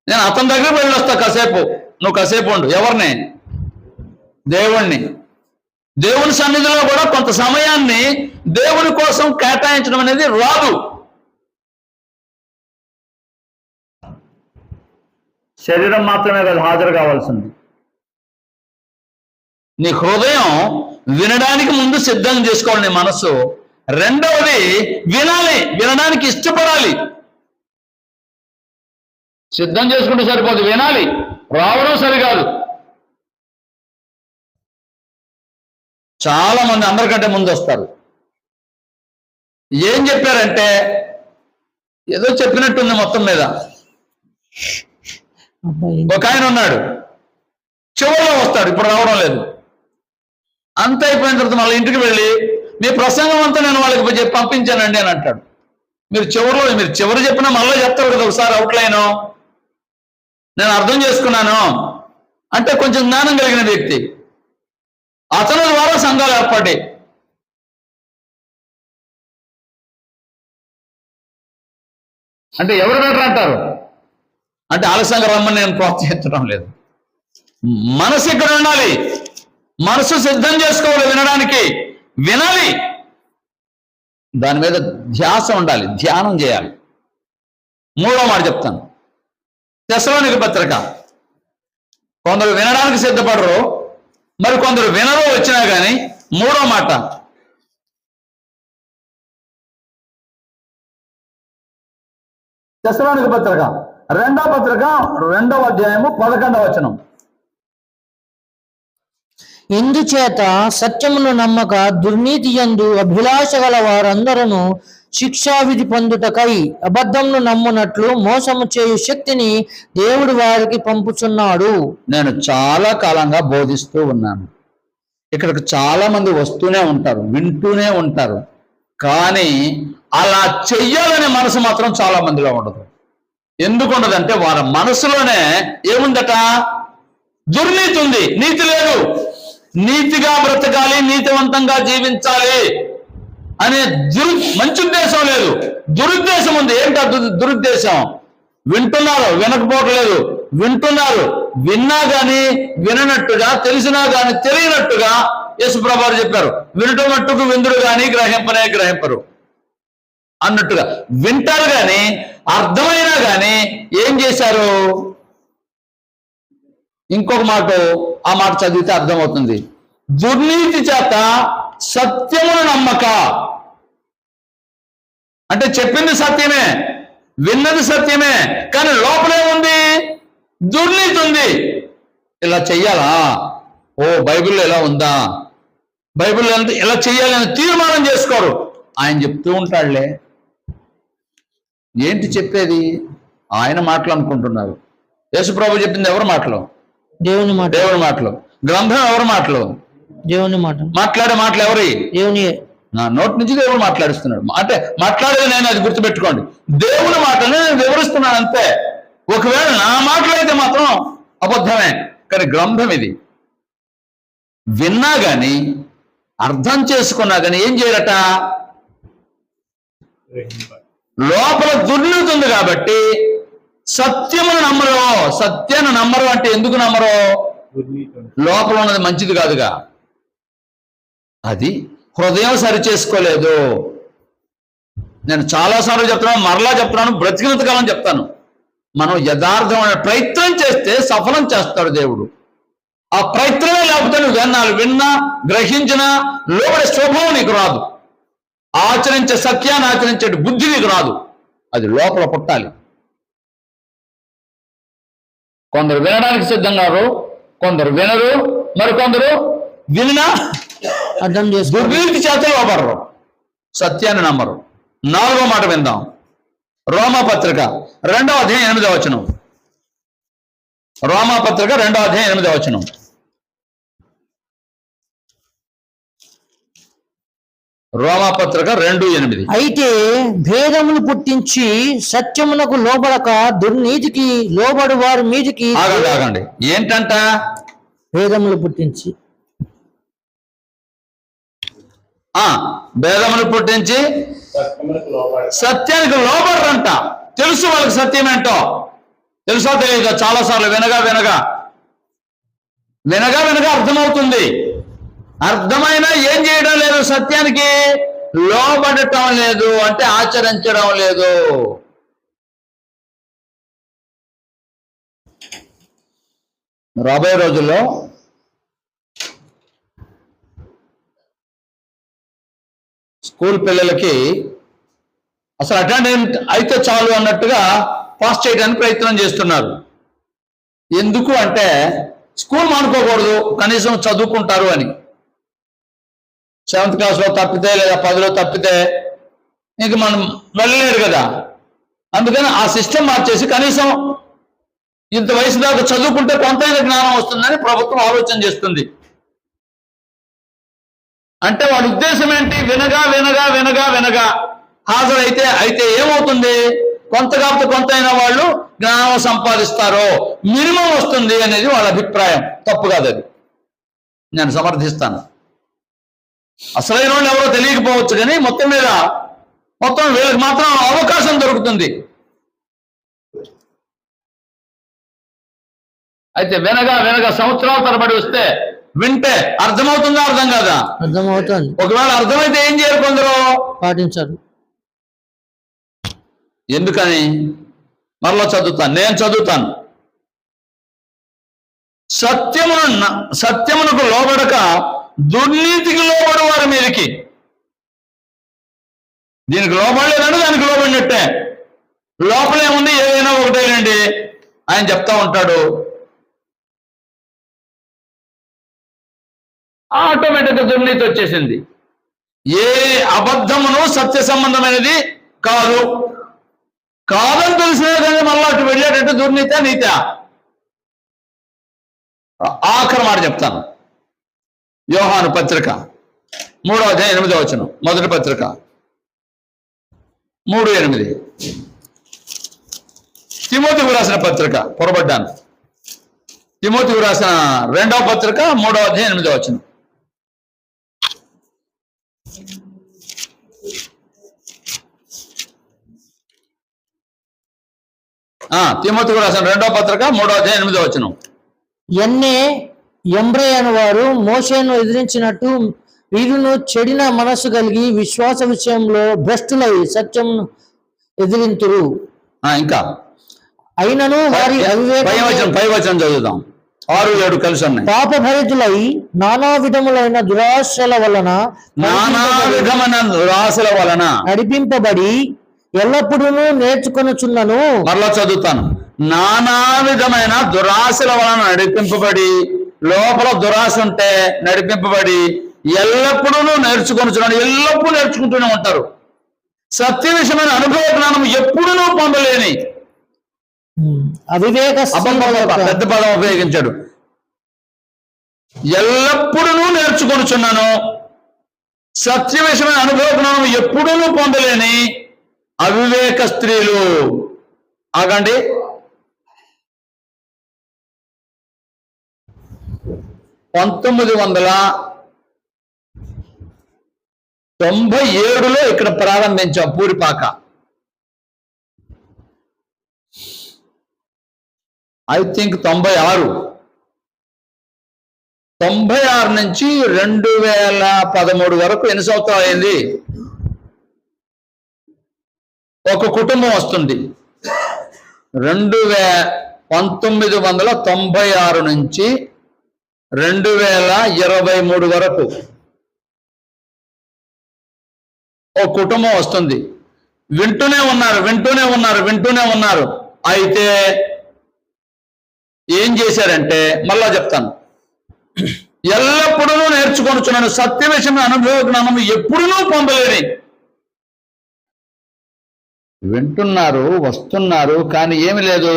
నేను అతని దగ్గరికి వెళ్ళి వస్తా, కాసేపు నువ్వు కాసేపు ఉండు. ఎవరిని? దేవుణ్ణి. దేవుని సన్నిధిలో కూడా కొంత సమయాన్ని దేవుని కోసం కేటాయించడం అనేది రాదు. శరీరం మాత్రమే కాదు హాజరు కావాల్సింది. నీ హృదయం వినడానికి ముందు సిద్ధం చేసుకోవాలి, నీ మనస్సు. రెండవది వినాలి, వినడానికి ఇష్టపడాలి. సిద్ధం చేసుకుంటే సరిపోదు, వినాలి. రావడం సరికాదు. చాలా మంది అందరికంటే ముందు వస్తారు. ఏం చెప్పారంటే ఏదో చెప్పినట్టుంది మొత్తం మీద. ఒక ఆయన ఉన్నాడు, చివరిలో వస్తాడు, ఇప్పుడు రావడం లేదు. అంత అయిపోయిన తర్వాత మళ్ళీ ఇంటికి వెళ్ళి మీ ప్రసంగం అంతా నేను వాళ్ళకి పంపించానండి అని అంటాడు. మీరు చివరి చెప్పినా మళ్ళీ చెప్తారు కదా ఒకసారి అవుట్లైన్, నేను అర్థం చేసుకున్నాను అంటే కొంచెం జ్ఞానం కలిగిన వ్యక్తి. అతని ద్వారా సంఘాలు ఏర్పడ్డాయి. అంటే ఎవరు బెటర్ అంటారు? అంటే ఆలస్యంగా రమ్మని నేను ప్రోత్సహించడం లేదు. మనసు ఇక్కడ ఉండాలి, మనసు సిద్ధం చేసుకోవాలి, వినడానికి వినాలి, దాని మీద ధ్యాస ఉండాలి, ధ్యానం చేయాలి. మూడో మాట చెప్తాను, తెస్సలోనికీ పత్రిక. కొందరు వినడానికి సిద్ధపడరు, మరి కొందరు వినరు వచ్చినా కానీ. మూడో మాట, తెస్సలోనికీ పత్రిక 2వ పత్రిక 2వ అధ్యాయము 11వ వచనం. ఇందుచేత సత్యమును నమ్మక దుర్నీతి యందు అభిలాష గల వారందరూ శిక్షావిధి పొందుటకై అబద్ధమును నమ్మునట్లు మోసము చేయు శక్తిని దేవుడు వారికి పంపుచున్నాడు. నేను చాలా కాలంగా బోధిస్తూ ఉన్నాను. ఇక్కడికి చాలా మంది వస్తూనే ఉంటారు, వింటూనే ఉంటారు. కానీ అలా చెయ్యాలనే మనసు మాత్రం చాలా మందిలో ఉండదు. ఎందుకు ఉండదంటే వారి మనసులోనే ఏముందట? దుర్నీతి ఉంది, నీతి లేదు. నీతిగా బ్రతకాలి, నీతివంతంగా జీవించాలి అనే మంచి ఉద్దేశం లేదు, దురుద్దేశం ఉంది. ఏంటి దురుద్దేశం? వింటున్నారు, వినకపోవట్లేదు, వింటున్నారు, విన్నా గాని విననట్టుగా, తెలిసినా గాని తెలియనట్టుగా యేసుప్రభువు వారు చెప్పారు, వినటం మట్టుకు విందుడు గాని గ్రహింపనే గ్రహింపరు అన్నట్టుగా. వింటారు గాని అర్థమైనా గాని ఏం చేశారు? ఇంకొక మాట, ఆ మాట చదివితే అర్థమవుతుంది. దుర్నీతి చేత సత్యమును నమ్మక. అంటే చెప్పింది సత్యమే, విన్నది సత్యమే, కానీ లోపలే ఉంది, దుర్నీతి ఉంది. ఇలా చెయ్యాలా? ఓ బైబిల్లో ఎలా ఉందా, బైబిల్లో ఎలా చెయ్యాలని తీర్మానం చేసుకోరు. ఆయన చెప్తూ ఉంటాడులే. ఏంటి చెప్పేది? ఆయన మాటలు అనుకుంటున్నారు. యేసుప్రభువు చెప్పింది ఎవరి మాటలు? దేవుని మాట. దేవుని మాటలు. గ్రంథం ఎవరి మాటలు? దేవుని మాట. మాట్లాడే మాటలు ఎవరి? దేవుని. నా నోటి నుంచి దేవుడు మాట్లాడిస్తున్నాడు. అంటే మాట్లాడేది నేను, అది గుర్తుపెట్టుకోండి. దేవుని మాటలు నేను వివరిస్తున్నాను అంతే. ఒకవేళ నా మాటలు అయితే మాత్రం అబద్ధమే, కానీ గ్రంథం ఇది. విన్నా గాని అర్థం చేసుకున్నా గాని ఏం చేయరట? లోపల దుర్నీతి ఉంది కాబట్టి సత్యమును నమ్మరు. సత్యాన్ని నమ్మరు అంటే ఎందుకు నమ్మరు? లోపల ఉన్నది మంచిది కాదుగా, అది హృదయం సరి చేసుకోలేదు. నేను చాలాసార్లు చెప్తున్నాను, మరలా చెప్తున్నాను, బ్రతికినంత కాలం చెప్తాను. మనం యథార్థమైన ప్రయత్నం చేస్తే సఫలం చేస్తాడు దేవుడు. ఆ ప్రయత్నమే లేకపోతే నువ్వు విన్నా గ్రహించినా లోపలి స్వభావం నీకు రాదు. ఆచరించే సత్యాన్ని ఆచరించే బుద్ధి నీకు రాదు. అది లోపల పుట్టాలి. కొందరు వినడానికి సిద్ధంగా ఉన్నారు, కొందరు వినరు, మరి కొందరు వినినా అర్థం చేసుకో. దుర్నీతి చేత లోపడరు, సత్యాన్ని నమ్మరు. 4వ మాట విందాం. రోమాపత్రిక 2వ అధ్యాయం 8వ వచనం. రోమాపత్రిక 2వ అధ్యాయం 8వ వచనం. రోమాపత్రిక 2:8. అయితే భేదములు పుట్టించి సత్యమునకు లోబడక దుర్నీతికి లోబడు వారి మీదికి. ఆగండి. ఏంటంట? భేదములు పుట్టించి. భేదములు పుట్టించి సత్యానికి లోబడరంట. తెలుసు వాళ్ళకి సత్యం ఏంటో, తెలుసో తెలియదు. చాలాసార్లు వినగా అర్థమవుతుంది. అర్థమైనా ఏం చేయడం లేదు, సత్యానికి లోబడటం లేదు, అంటే ఆచరించడం లేదు. రాబోయే రోజుల్లో స్కూల్ పిల్లలకి అసలు అటెండెంట్ అయితే చాలు అన్నట్టుగా పాస్ చేయడానికి ప్రయత్నం చేస్తున్నారు. ఎందుకు అంటే స్కూల్ మానుకోకూడదు, కనీసం చదువుకుంటారు అని. 7th క్లాస్లో తప్పితే లేదా 10లో తప్పితే ఇంక మనం వెళ్ళలేడు కదా. అందుకని ఆ సిస్టమ్ మార్చేసి కనీసం ఇంత వయసు దాకా చదువుకుంటే కొంతైనా జ్ఞానం వస్తుందని ప్రభుత్వం ఆలోచన చేస్తుంది. అంటే వాడి ఉద్దేశం ఏంటి? వినగా హాజరైతే ఏమవుతుంది? కొంత కాకపోతే కొంత అయినా వాళ్ళు జ్ఞానం సంపాదిస్తారో, మినిమం వస్తుంది అనేది వాళ్ళ అభిప్రాయం. తప్పు కాదు, అది నేను సమర్థిస్తాను. అసలైన వాళ్ళు ఎవరో తెలియకపోవచ్చు, కానీ మొత్తం వీళ్ళకి మాత్రం అవకాశం దొరుకుతుంది. అయితే వినగా సంవత్సరాల తరబడి వస్తే వింటే అర్థమవుతుందా, అర్థం కాదా? అర్థమవుతుంది. ఒకవేళ అర్థమైతే ఏం చేయరు, కొందరు పాటించారు. ఎందుకని? మరలా నేను చదువుతాను. సత్యమునకు లోబడక దుర్నీతికి లోబడు వారి మీదకి. దీనికి లోబడలేదంటే దానికి లోబడినట్టే. లోపలేముంది? ఏదైనా ఒకటేనండి. ఆయన చెప్తా ఉంటాడు, ఆటోమేటిక్గా దుర్నీతి వచ్చేసింది. ఏ అబద్ధమును సత్య సంబంధమైనది కాదు, కాదని తెలిసినా కానీ మళ్ళీ అటు వెళ్ళేటట్టు దుర్నీత నీత. ఆఖరి మాట చెప్తాను. యోహాను పత్రిక 3వ అధ్యాయం 8వ వచనం, మొదటి పత్రిక 3:8. తిమోతికి రాసిన పత్రిక, పొరబడ్డాను, తిమోతికి రాసిన 2వ పత్రిక 3వ అధ్యాయం 8వ వచనం. తిమోతికి రాసిన 2వ పత్రిక 3వ అధ్యాయం 8వ వచనం. ఎన్నే ఎంబ్రే అను వారు మోషేను ఎదిరించినట్టు వీరును చెడిన మనస్సు కలిగి విశ్వాస విషయంలో భ్రష్టులై సత్యం ఎదిరింతురు. ఇంకా అయినను వారి పై వచనం చదువుదాం. 6-7 కలిసి ఉన్నాయి. పాప భరితులై నానా విధములైన దురాశల వలన నడిపింపబడి ఎల్లప్పుడూ నేర్చుకొనుచున్నను. మరలా చదువుతాను. నానా విధమైన దురాశల వలన నడిపింపబడి, లోపల దురాశ ఉంటే నడిపింపబడి ఎల్లప్పుడూ నేర్చుకొనుచున్నాడు. ఎల్లప్పుడూ నేర్చుకుంటూనే ఉంటారు. సత్య విషయమైన అనుభవ జ్ఞానం ఎప్పుడూ పొందలేని అవివేక పెద్ద పదం ఉపయోగించాడు. ఎల్లప్పుడూ నేర్చుకొనుచున్నాను, సత్య విషయమైన అనుభవ జ్ఞానం ఎప్పుడూ పొందలేని అవివేక స్త్రీలు. ఆగండి. 1997లో ఇక్కడ ప్రారంభించాం పూరిపాక. ఐ థింక్ 96 నుంచి 2013 వరకు ఎన్ని సంవత్సరాలు అయింది? ఒక కుటుంబం వస్తుంది. 1996 నుంచి 2023 వరకు ఒక కుటుంబం వస్తుంది. వింటూనే ఉన్నారు. అయితే ఏం చేశారంటే, మళ్ళా చెప్తాను, ఎల్లప్పుడూ నేర్చుకొనుచున్నాను, సత్య విషయం అనుభవ జ్ఞానం ఎప్పుడూ పొందలేని. వింటున్నారు, వస్తున్నారు, కానీ ఏమి లేదు,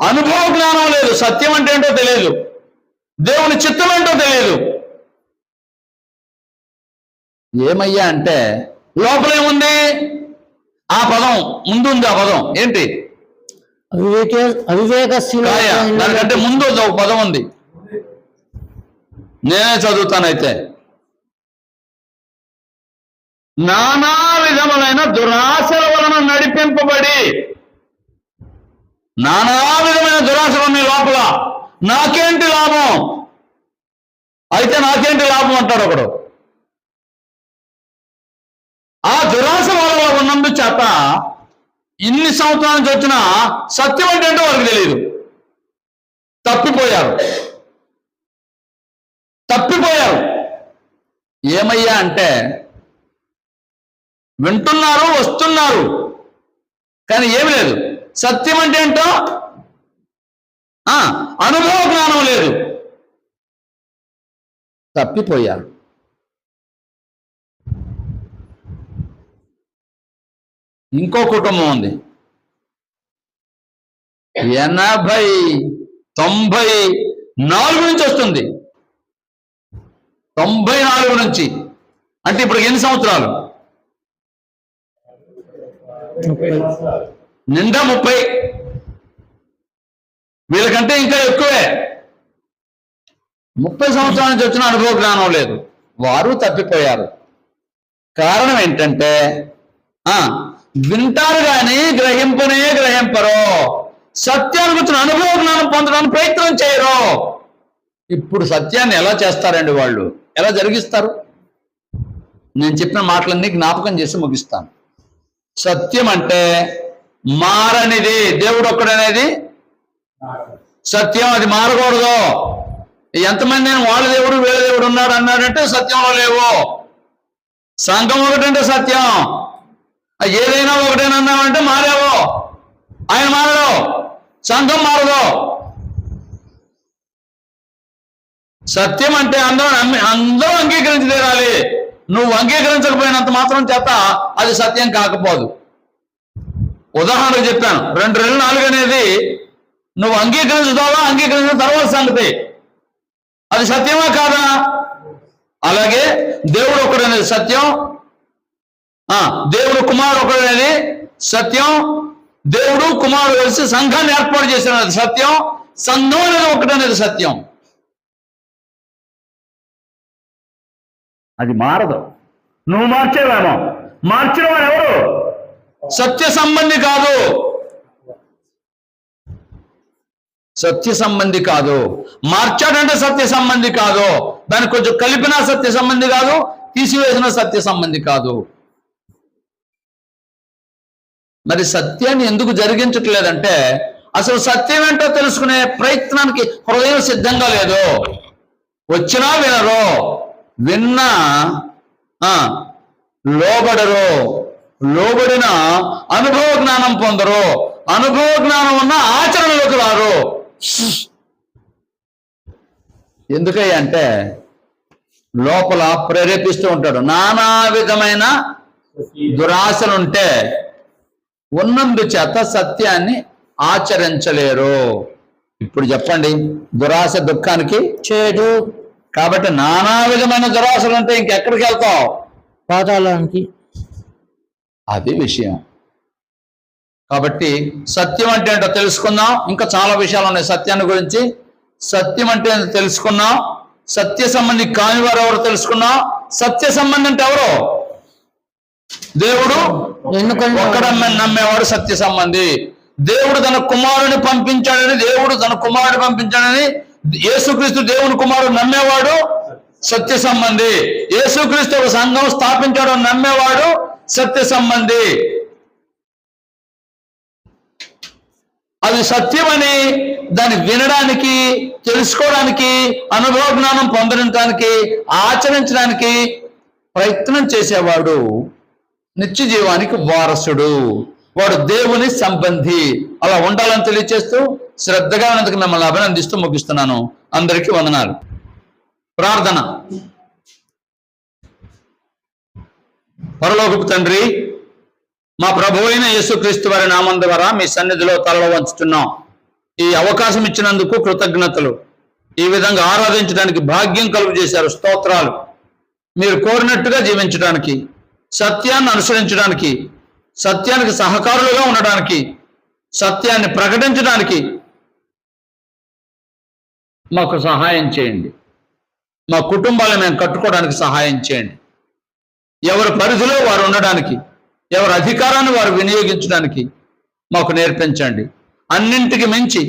అనుభవ జ్ఞానం లేదు. సత్యం అంటే ఏంటో తెలియదు, దేవుని చిత్తం ఏంటో తెలియదు. ఏమయ్యా అంటే లోపలేముంది? ఆ పదం ముందుంది. ఆ పదం ఏంటి? దానికంటే ముందు ఒక పదం ఉంది. నేనే చదువుతానైతే. నానా విధములైన దురాశల వలన నడిపింపబడి. నానా విధమైన దురాశలు ఉన్నాయి లోపల. నాకేంటి లాభం? అయితే నాకేంటి లాభం అంటాడు ఒకడు. ఆ దురాశ వాళ్ళలో ఉన్నందు చేత ఇన్ని సంవత్సరాల నుంచి వచ్చిన సత్యం అంటే ఏంటో వాళ్ళకి తెలియదు. తప్పిపోయారు. ఏమయ్యా అంటే వింటున్నారు, వస్తున్నారు, కానీ ఏమి లేదు. సత్యం అంటే ఏంటో అనుభవ జ్ఞానం లేదు. తప్పిపోయారు. ఇంకో కుటుంబం ఉంది. 94 నుంచి వస్తుంది. 94 నుంచి అంటే ఇప్పుడు ఎన్ని సంవత్సరాలు? నిండా 30. వీళ్ళకంటే ఇంకా ఎక్కువే. 30 సంవత్సరాల నుంచి వచ్చిన అనుభవ జ్ఞానం లేదు. వారు తప్పిపోయారు. కారణం ఏంటంటే వింటారు కానీ గ్రహింపరు. సత్యాన్ని గురించిన అనుభవ జ్ఞానం పొందడానికి ప్రయత్నం చేయరు. ఇప్పుడు సత్యాన్ని ఎలా చేస్తారండి వాళ్ళు? ఎలా జరిగిస్తారు? నేను చెప్పిన మాటలన్నీ జ్ఞాపకం చేసి ముగిస్తాను. సత్యం అంటే మారనిది, దేవుడు ఒక్కడనేది సత్యం. అది మారకూడదు. ఎంతమంది నేను వాళ్ళ దేవుడు వీళ్ళ దేవుడు ఉన్నాడు అన్నాడంటే సత్యంలో లేవు. సంఘం ఒకటంటే సత్యం. ఏదైనా ఒకటేనన్నామంటే మారావు. ఆయన మారడు, సంఘం మారదు. సత్యం అంటే అందరూ అంగీకరించి తీరాలి. నువ్వు అంగీకరించకపోయినంత మాత్రం చేత అది సత్యం కాకపోదు. ఉదాహరణకు చెప్పాను, 2-4 అనేది నువ్వు అంగీకరించుతావా, అంగీకరించిన తర్వాత సంగతి, అది సత్యమా కాదా? అలాగే దేవుడు ఒకడనేది సత్యం, దేవుడు కుమారుడు ఒకడనేది సత్యం, దేవుడు కుమారుడు కలిసి సంఘాన్ని ఏర్పాటు చేసినది సత్యం, సంఘం అనేది ఒకటనేది సత్యం. అది మారదు. నువ్వు మార్చేవేమో, మార్చిన వాడు ఎవరు? సత్య సంబంధి కాదు, సత్య సంబంధి కాదు. మార్చాడంటే సత్య సంబంధి కాదు. దాన్ని కొంచెం కలిపినా సత్య సంబంధి కాదు, తీసివేసిన సత్య సంబంధి కాదు. మరి సత్యాన్ని ఎందుకు జరిగించట్లేదంటే అసలు సత్యం ఏంటో తెలుసుకునే ప్రయత్నానికి హృదయం సిద్ధంగా లేదు. వచ్చినా వినరు, విన్నా లోబడరు, లోబడిన అనుభవ జ్ఞానం పొందరు, అనుభవ జ్ఞానం ఉన్న ఆచరణలోకి రారు. ఎందుకయ్యా అంటే లోపల ప్రేరేపిస్తూ ఉంటాడు. నానా విధమైన దురాశలుంటే ఉన్నందుచేత సత్యాన్ని ఆచరించలేరు. ఇప్పుడు చెప్పండి, దురాశ దుఃఖానికి చేడు. కాబట్టి నానా విధమైన దురాశలు ఉంటే ఇంకెక్కడికి వెళ్తావు? పాతాళానికి. అది విషయం. కాబట్టి సత్యం అంటే ఏంటో తెలుసుకుందాం. ఇంకా చాలా విషయాలు ఉన్నాయి సత్యాన్ని గురించి. సత్యం అంటే ఏంటో తెలుసుకున్నాం. సత్య సంబంధి కాని వారు ఎవరు తెలుసుకున్నాం. సత్య సంబంధి అంటే ఎవరు? దేవుడు ఒక్కడమ్మ నమ్మేవాడు సత్య సంబంధి. దేవుడు తన కుమారుని పంపించాడని యేసుక్రీస్తు దేవుని కుమారుడు నమ్మేవాడు సత్య సంబంధి. యేసుక్రీస్తు ఒక సంఘం స్థాపించాడు నమ్మేవాడు సత్య సంబంధి. అది సత్యమని దాన్ని వినడానికి, తెలుసుకోవడానికి, అనుభవ జ్ఞానం పొందడానికి, ఆచరించడానికి ప్రయత్నం చేసేవాడు నిత్య జీవానికి వారసుడు, వాడు దేవుని సంబంధి. అలా ఉండాలని తెలియచేస్తూ శ్రద్ధగా ఉన్నందుకు మిమ్మల్ని అభినందిస్తూ ముగిస్తున్నాను. అందరికీ వందనాలు. ప్రార్థన. పరలోకపు తండ్రి, మా ప్రభు అయిన యేసుక్రీస్తు వారి నామం ద్వారా మీ సన్నిధిలో తలలో వంచుతున్నాం. ఈ అవకాశం ఇచ్చినందుకు కృతజ్ఞతలు. ఈ విధంగా ఆరాధించడానికి భాగ్యం కలుగు చేశారు. స్తోత్రాలు. మీరు కోరినట్టుగా జీవించడానికి, సత్యాన్ని అనుసరించడానికి, సత్యానికి సహకారులుగా ఉండడానికి, సత్యాన్ని ప్రకటించడానికి మాకు సహాయం చేయండి. మా కుటుంబాలను మేము కట్టుకోవడానికి సహాయం చేయండి. ఎవరి పరిధిలో వారు ఉండడానికి, ఎవరి అధికారాన్ని వారు వినియోగించడానికి మాకు నేర్పించండి. అన్నింటికి మించి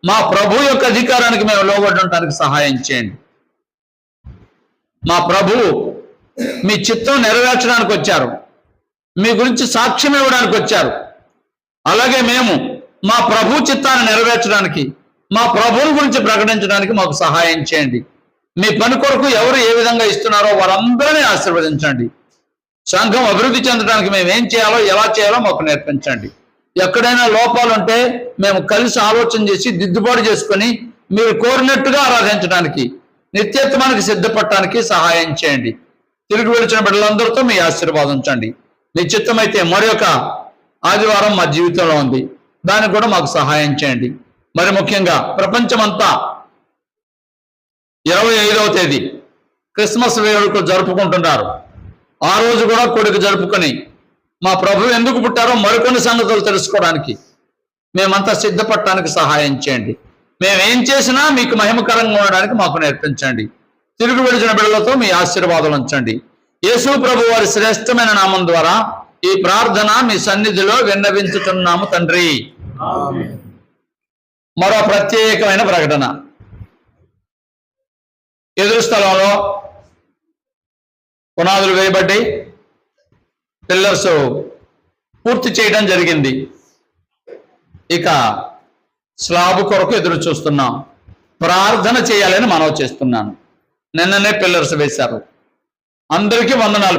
మా ప్రభు యొక్క అధికారానికి మేము లోబడి ఉండడానికి సహాయం చేయండి. మా ప్రభువు మీ చిత్తం నెరవేర్చడానికి వచ్చారు, మీ గురించి సాక్ష్యం ఇవ్వడానికి వచ్చారు. అలాగే మేము మా ప్రభు చిత్తాన్ని నెరవేర్చడానికి, మా ప్రభువుని గురించి ప్రకటించడానికి మాకు సహాయం చేయండి. మీ పని కొరకు ఎవరు ఏ విధంగా ఇస్తున్నారో వారందరినీ ఆశీర్వదించండి. సంఘం అభివృద్ధి చెందడానికి మేము ఏం చేయాలో, ఎలా చేయాలో మాకు నేర్పించండి. ఎక్కడైనా లోపాలు ఉంటే మేము కలిసి ఆలోచన చేసి దిద్దుబాటు చేసుకొని మీరు కోరినట్టుగా ఆరాధించడానికి, నిత్యత్వానికి సిద్ధపడటానికి సహాయం చేయండి. తిరిగి వెళిచిన బిడ్డలందరితో మీ ఆశీర్వాదం ఉంచండి. నిశ్చితమైతే మరొక ఆదివారం మా జీవితంలో ఉంది, దానికి కూడా మాకు సహాయం చేయండి. మరి ముఖ్యంగా ప్రపంచమంతా 25వ తేదీ క్రిస్మస్ వేడుకలు జరుపుకుంటున్నారు. ఆ రోజు కూడా కొడుకు జరుపుకొని మా ప్రభు ఎందుకు పుట్టారో మరికొన్ని సంగతులు తెలుసుకోవడానికి మేమంతా సిద్ధపడటానికి సహాయం చేయండి. మేమేం చేసినా మీకు మహిమకరంగా ఉండడానికి మాకు నేర్పించండి. తిరిగి వెళిచిన బిడ్డలతో మీ ఆశీర్వాదాలు ఉంచండి. యేసు ప్రభు వారి శ్రేష్టమైన నామం ద్వారా ఈ ప్రార్థన మీ సన్నిధిలో విన్నవించుతున్నాము తండ్రి. మరో ప్రత్యేకమైన ప్రకటన. ఎదురు స్థలంలో పునాదులు వేయబడ్డాయి, పిల్లర్స్ పూర్తి చేయడం జరిగింది. ఇక స్లాబ్ కొరకు ఎదురు చూస్తున్నాం. ప్రార్థన చేయాలని మనవి చేస్తున్నాను. నిన్ననే పిల్లర్స్ వేశారు. అందరికీ వందనాలు.